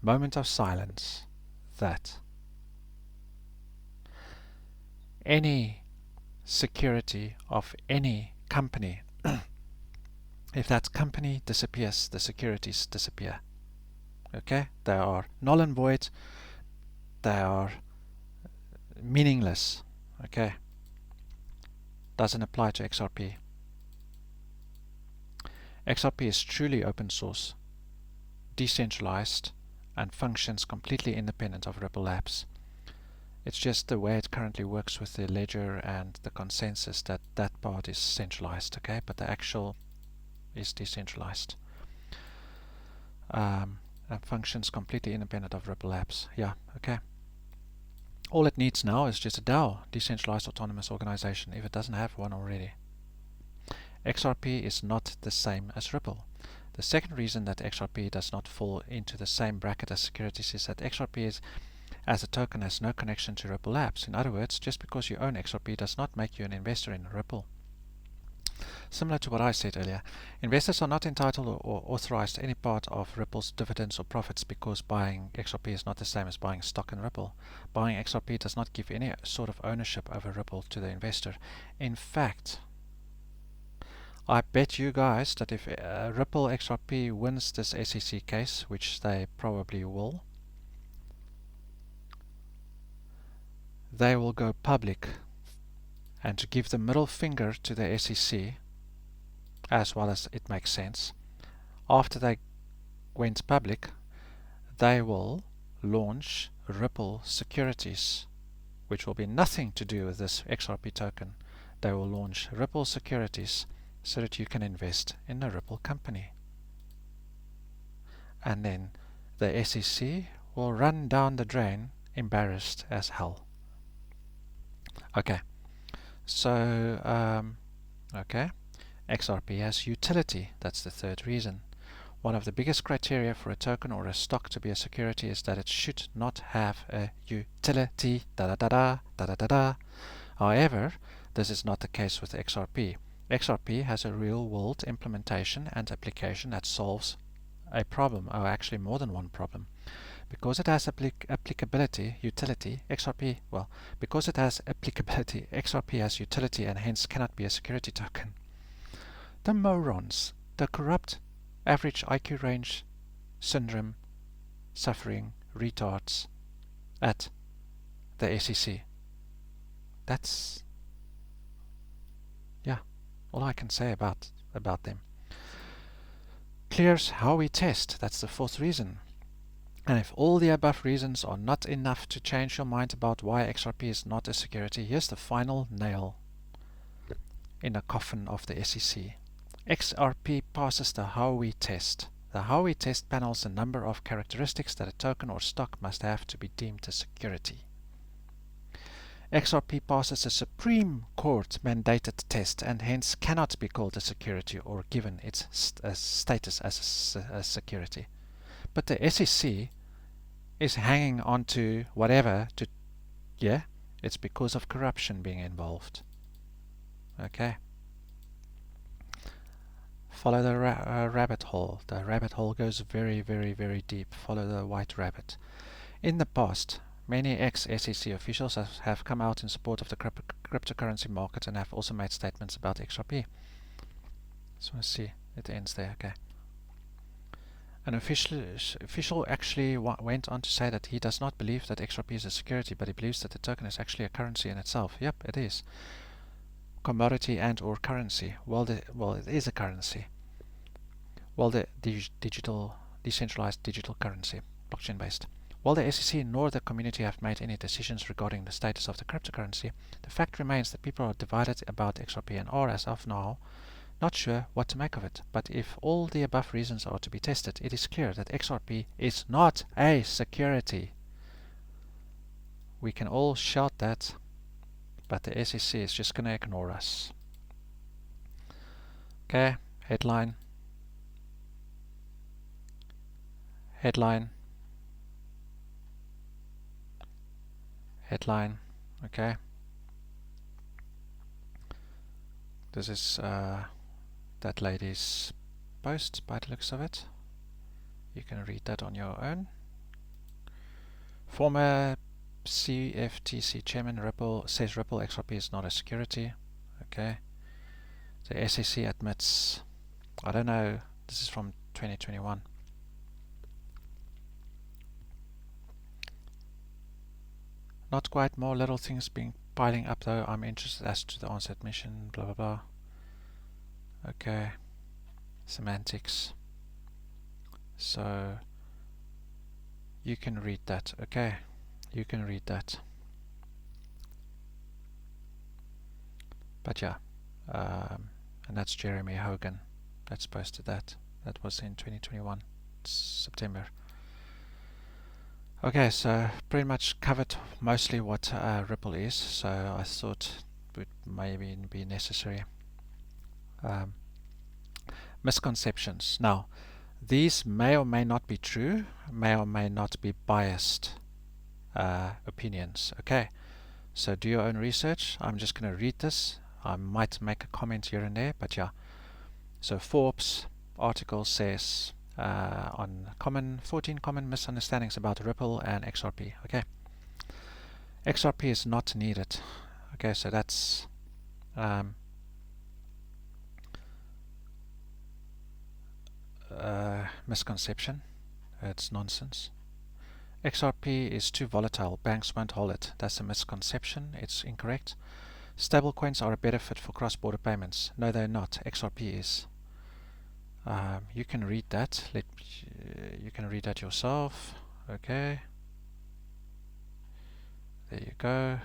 A: moment of silence. That any security of any company, if that company disappears, the securities disappear. Okay? They are null and void. They are meaningless. Okay? Doesn't apply to XRP. XRP is truly open source, decentralized, and functions completely independent of Ripple Labs. It's just the way it currently works with the ledger and the consensus that that part is centralized, okay? But the actual is decentralized. And functions completely independent of Ripple Labs. Yeah, okay. All it needs now is just a DAO, decentralized autonomous organization, if it doesn't have one already. XRP is not the same as Ripple. The second reason that XRP does not fall into the same bracket as securities is that XRP is, as a token, has no connection to Ripple Labs. In other words, just because you own XRP does not make you an investor in Ripple. Similar to what I said earlier, investors are not entitled or authorized any part of Ripple's dividends or profits because buying XRP is not the same as buying stock in Ripple. Buying XRP does not give any sort of ownership over Ripple to the investor. In fact, I bet you guys that if Ripple XRP wins this SEC case, which they probably will, they will go public, and to give the middle finger to the SEC, as well as it makes sense, after they went public, they will launch Ripple securities, which will be nothing to do with this XRP token. They will launch Ripple securities so that you can invest in a Ripple company. And then the SEC will run down the drain, embarrassed as hell. Okay, so, okay, XRP has utility. That's the third reason. One of the biggest criteria for a token or a stock to be a security is that it should not have a utility. However, this is not the case with XRP. XRP has a real-world implementation and application that solves a problem, or actually more than one problem. Because it has applicability, utility, XRP, because it has applicability, XRP has utility and hence cannot be a security token. The morons, the corrupt, average IQ range, syndrome, suffering retards at the SEC. That's, yeah, all I can say about them. Clears how we test. That's the fourth reason. And if all the above reasons are not enough to change your mind about why XRP is not a security, here's the final nail in the coffin of the SEC. XRP passes the how we test. The how we test panels the number of characteristics that a token or stock must have to be deemed a security. XRP passes a Supreme Court mandated test and hence cannot be called a security or given its status as a security. But the SEC is hanging on to whatever to, yeah, it's because of corruption being involved. Okay. Follow the rabbit hole. The rabbit hole goes very, very, very deep. Follow the white rabbit. In the past, many ex-SEC officials have come out in support of the cryptocurrency market and have also made statements about XRP. So let's see, it ends there, okay. An official actually went on to say that he does not believe that XRP is a security, but he believes that the token is actually a currency in itself. Yep, it is. Commodity and or currency. Well, it is a currency. Well, the decentralized digital currency, blockchain based. While the SEC nor the community have made any decisions regarding the status of the cryptocurrency, the fact remains that people are divided about XRP and are, as of now, not sure what to make of it. But if all the above reasons are to be tested, it is clear that XRP is not a security. We can all shout that, but the SEC is just going to ignore us. Okay, headline. Headline. Headline. Okay. This is that lady's post by the looks of it. You can read that on your own. Former CFTC chairman Ripple says Ripple XRP is not a security. Okay. The SEC admits, I don't know, this is from 2021. Not quite, more little things being piling up though. I'm interested as to the onset mission, blah blah blah. Okay. semantics. So you can read that, okay? You can read that. But yeah, and that's Jeremy Hogan that's posted that. That was in 2021, September. Okay, so pretty much covered mostly what Ripple is, so I thought it would maybe be necessary. Misconceptions. Now, these may or may not be true, may or may not be biased opinions. Okay, so do your own research. I'm just going to read this. I might make a comment here and there, but yeah. So Forbes article says on 14 common misunderstandings about Ripple and XRP. Okay, XRP is not needed. Okay, so that's misconception. It's nonsense. XRP is too volatile. Banks won't hold it. That's a misconception. It's incorrect. Stablecoins are a better fit for cross-border payments. No, they're not. XRP is. You can read that. You can read that yourself. Okay. There you go.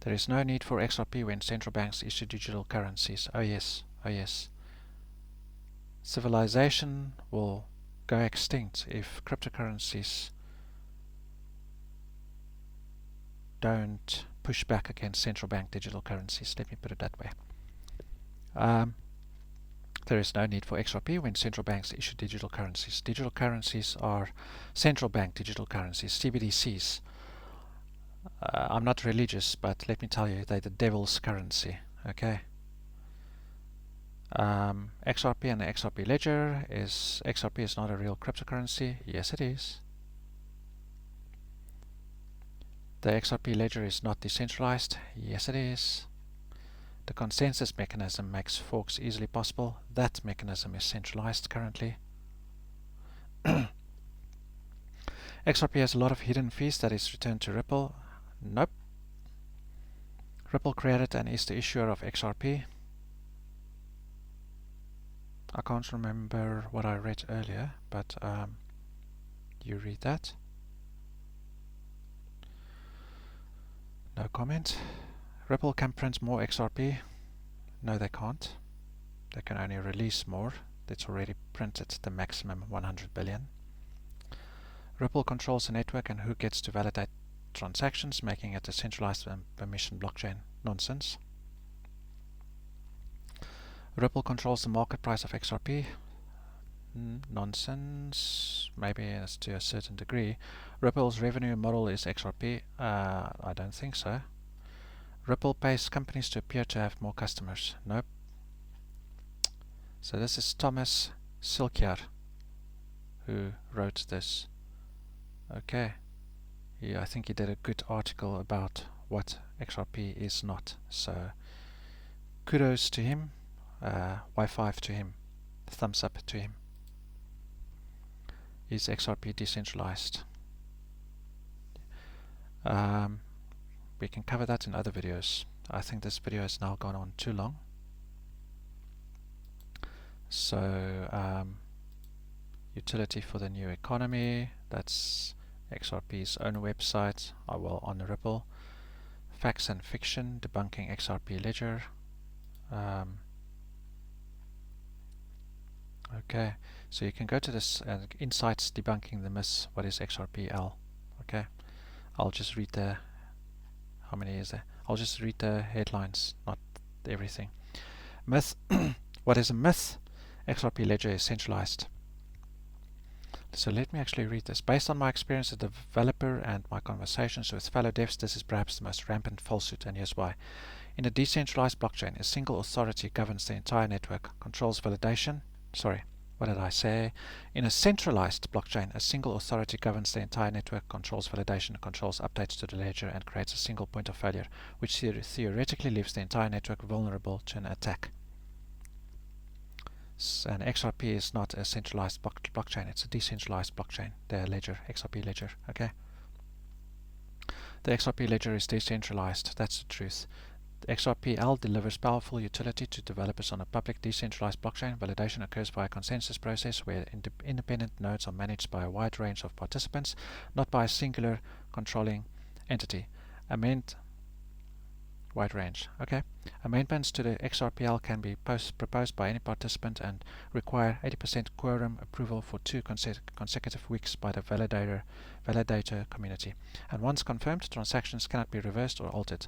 A: There is no need for XRP when central banks issue digital currencies. Oh yes. Oh yes. Civilization will go extinct if cryptocurrencies don't push back against central bank digital currencies. Let me put it that way. There is no need for XRP when central banks issue digital currencies. Digital currencies are central bank digital currencies, CBDCs. I'm not religious, but let me tell you, they're the devil's currency. Okay. XRP and the XRP ledger is XRP is not a real cryptocurrency. Yes, it is. The XRP ledger is not decentralized. Yes, it is. The consensus mechanism makes forks easily possible. That mechanism is centralized currently. XRP has a lot of hidden fees that is returned to Ripple. Nope. Ripple created and is the issuer of XRP. I can't remember what I read earlier, but you read that. No comment. Ripple can print more XRP. No, they can't. They can only release more. It's already printed the maximum 100 billion. Ripple controls the network and who gets to validate transactions, making it a centralized permission blockchain. Nonsense. Ripple controls the market price of XRP. Nonsense. Maybe as to a certain degree. Ripple's revenue model is XRP. I don't think so. Ripple pays companies to appear to have more customers. Nope. So this is Thomas Silkjaer who wrote this. Okay. Yeah, I think he did a good article about what XRP is not. So kudos to him. Y5 to him. Thumbs up to him. Is XRP decentralized? We can cover that in other videos. I think this video has now gone on too long. So utility for the new economy, that's XRP's own website, on Ripple. Facts and fiction, debunking XRP ledger. Okay, so you can go to this insights debunking the myths. What is XRPL? Okay, I'll just read the how many is there? I'll just read the headlines, not everything. Myth. What is a myth? XRP ledger is centralized. So let me actually read this. Based on my experience as a developer and my conversations with fellow devs, this is perhaps the most rampant falsehood, and here's why. In a decentralized blockchain, a single authority governs the entire network, controls validation. Sorry, what did I say? In a centralized blockchain, a single authority governs the entire network, controls validation, controls updates to the ledger, and creates a single point of failure, which theoretically leaves the entire network vulnerable to an attack. And XRP is not a centralized blockchain, it's a decentralized blockchain, the ledger, XRP ledger, okay? The XRP ledger is decentralized, that's the truth. The XRPL delivers powerful utility to developers on a public decentralized blockchain. Validation occurs by a consensus process where independent nodes are managed by a wide range of participants, not by a singular controlling entity. Wide range. Okay. Amendments to the XRPL can be proposed by any participant and require 80% quorum approval for 2 consecutive weeks by the validator community. And once confirmed, transactions cannot be reversed or altered.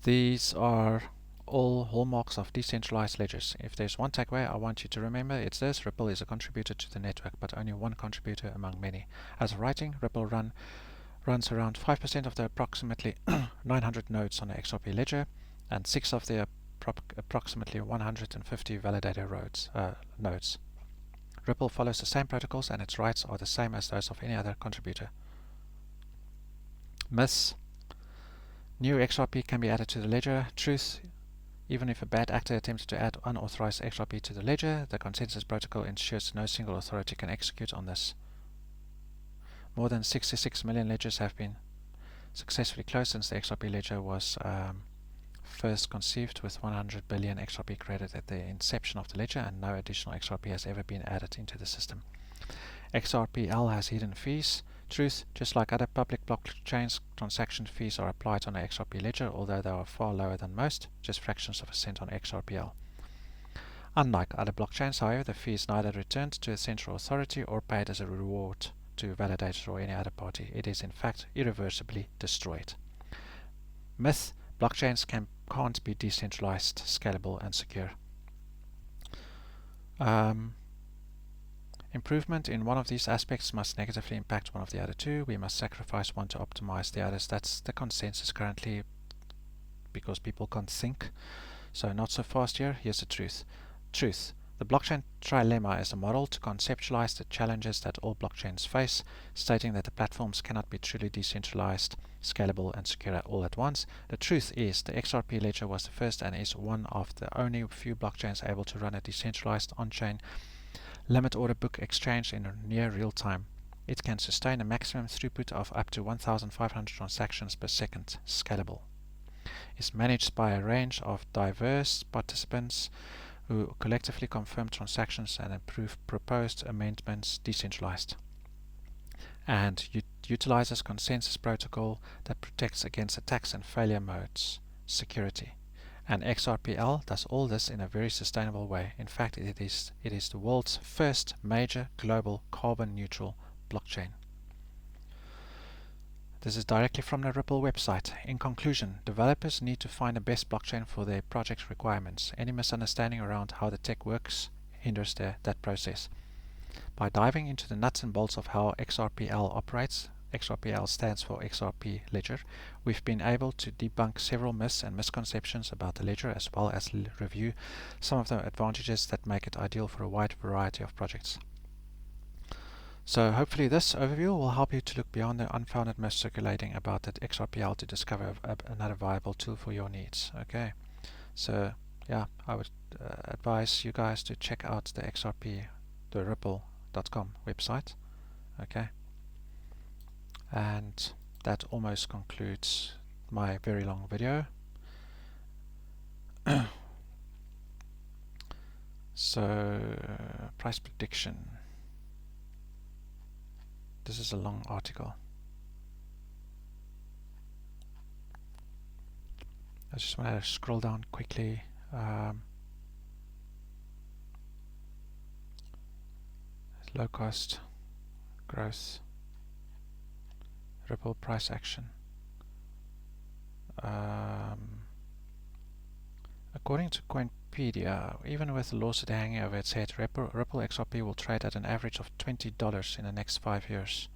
A: These are all hallmarks of decentralized ledgers. If there's one takeaway I want you to remember, it's this: Ripple is a contributor to the network, but only one contributor among many. As of writing, Ripple runs around 5% of the approximately 900 nodes on the XRP ledger, and 6 of the approximately 150 validator nodes. Ripple follows the same protocols, and its rights are the same as those of any other contributor. Myths. New XRP can be added to the ledger. Truth. Even if a bad actor attempts to add unauthorized XRP to the ledger, the consensus protocol ensures no single authority can execute on this. More than 66 million ledgers have been successfully closed since the XRP ledger was first conceived, with 100 billion XRP credited at the inception of the ledger, and no additional XRP has ever been added into the system. XRPL has hidden fees. Truth. Just like other public blockchains, transaction fees are applied on the XRP ledger, although they are far lower than most, just fractions of a cent on XRPL. Unlike other blockchains, however, the fee is neither returned to a central authority or paid as a reward to validators or any other party. It is in fact irreversibly destroyed. Myth. Blockchains can't be decentralized, scalable and secure. Improvement in one of these aspects must negatively impact one of the other two. We must sacrifice one to optimize the others. That's the consensus currently, because people can't think. So not so fast here. Here's the truth. Truth. The blockchain trilemma is a model to conceptualize the challenges that all blockchains face, stating that the platforms cannot be truly decentralized, scalable and secure all at once. The truth is the XRP ledger was the first and is one of the only few blockchains able to run a decentralized on-chain limit order book exchange in near real time. It can sustain a maximum throughput of up to 1,500 transactions per second, scalable. It's managed by a range of diverse participants who collectively confirm transactions and approve proposed amendments decentralized. And utilizes consensus protocol that protects against attacks and failure modes, security. And XRPL does all this in a very sustainable way. In fact, it is the world's first major global carbon neutral blockchain. This is directly from the Ripple website. In conclusion, developers need to find the best blockchain for their project requirements. Any misunderstanding around how the tech works hinders that process. By diving into the nuts and bolts of how XRPL operates, XRPL stands for XRP Ledger, we've been able to debunk several myths and misconceptions about the ledger, as well as review some of the advantages that make it ideal for a wide variety of projects. So hopefully this overview will help you to look beyond the unfounded myths circulating about that XRPL to discover another viable tool for your needs. Okay, so yeah, I would advise you guys to check out the XRP, the ripple.com website. Okay, and that almost concludes my very long video. So price prediction. This is a long article. I just want to scroll down quickly. Low cost, growth, Ripple price action. According to Coinmarketpedia, even with the lawsuit hanging over its head, Ripple XRP will trade at an average of $20 in the next 5 years.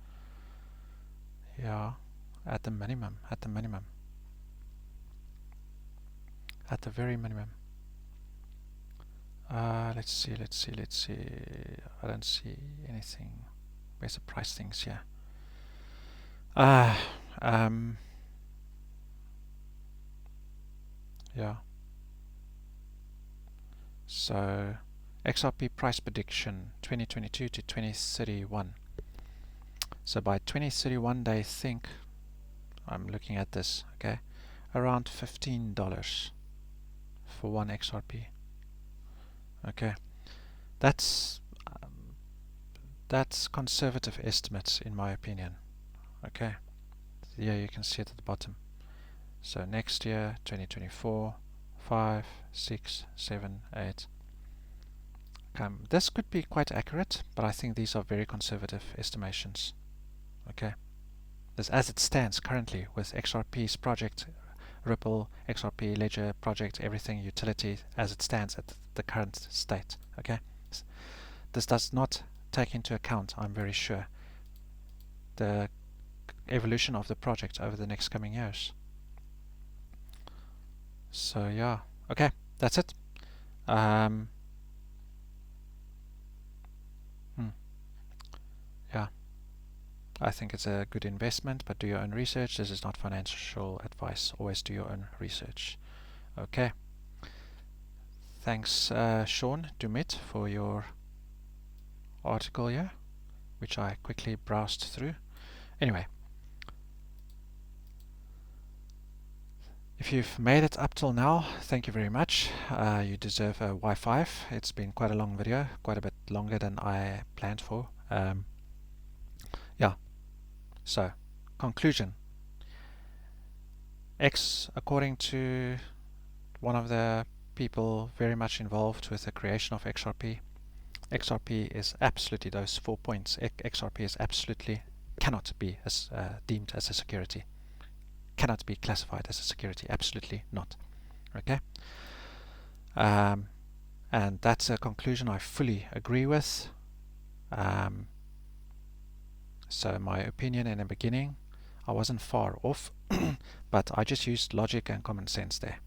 A: Yeah, at the minimum, at the very minimum. Let's see. I don't see anything. Where's the price things here? Yeah. So XRP price prediction 2022 to 2031. So by 2031 they think, I'm looking at this, okay, around $15 for 1 XRP. Okay, that's conservative estimates in my opinion. Okay, here you can see it at the bottom. So next year, 2024, 5, 6, 7, 8. This could be quite accurate, but I think these are very conservative estimations. Okay, this as it stands currently with XRP's project, Ripple, XRP, Ledger, project, everything, utility, as it stands at the current state. Okay, this does not take into account, I'm very sure, the evolution of the project over the next coming years. So yeah, okay, that's it. Yeah, I think it's a good investment, but do your own research. This is not financial advice. Always do your own research. Okay. Thanks, Sean Dumit, for your article here, which I quickly browsed through. Anyway, if you've made it up till now, thank you very much. You deserve a Y5. It's been quite a long video, quite a bit longer than I planned for. Yeah, so conclusion. According to one of the people very much involved with the creation of XRP, XRP is absolutely, those 4 points, XRP is absolutely cannot be deemed as a security. Cannot be classified as a security, absolutely not. Okay? And that's a conclusion I fully agree with. So my opinion in the beginning, I wasn't far off, but I just used logic and common sense there.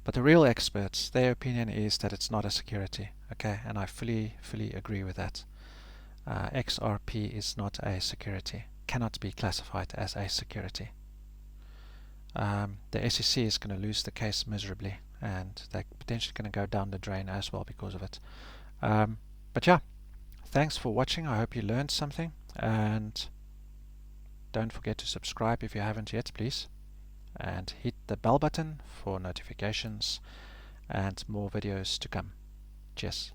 A: But the real experts, their opinion is that it's not a security, okay, and I fully agree with that. XRP is not a security, cannot be classified as a security. The SEC is going to lose the case miserably, and they're potentially going to go down the drain as well because of it. But yeah, thanks for watching. I hope you learned something, and don't forget to subscribe if you haven't yet, please, and hit the bell button for notifications and more videos to come. Cheers.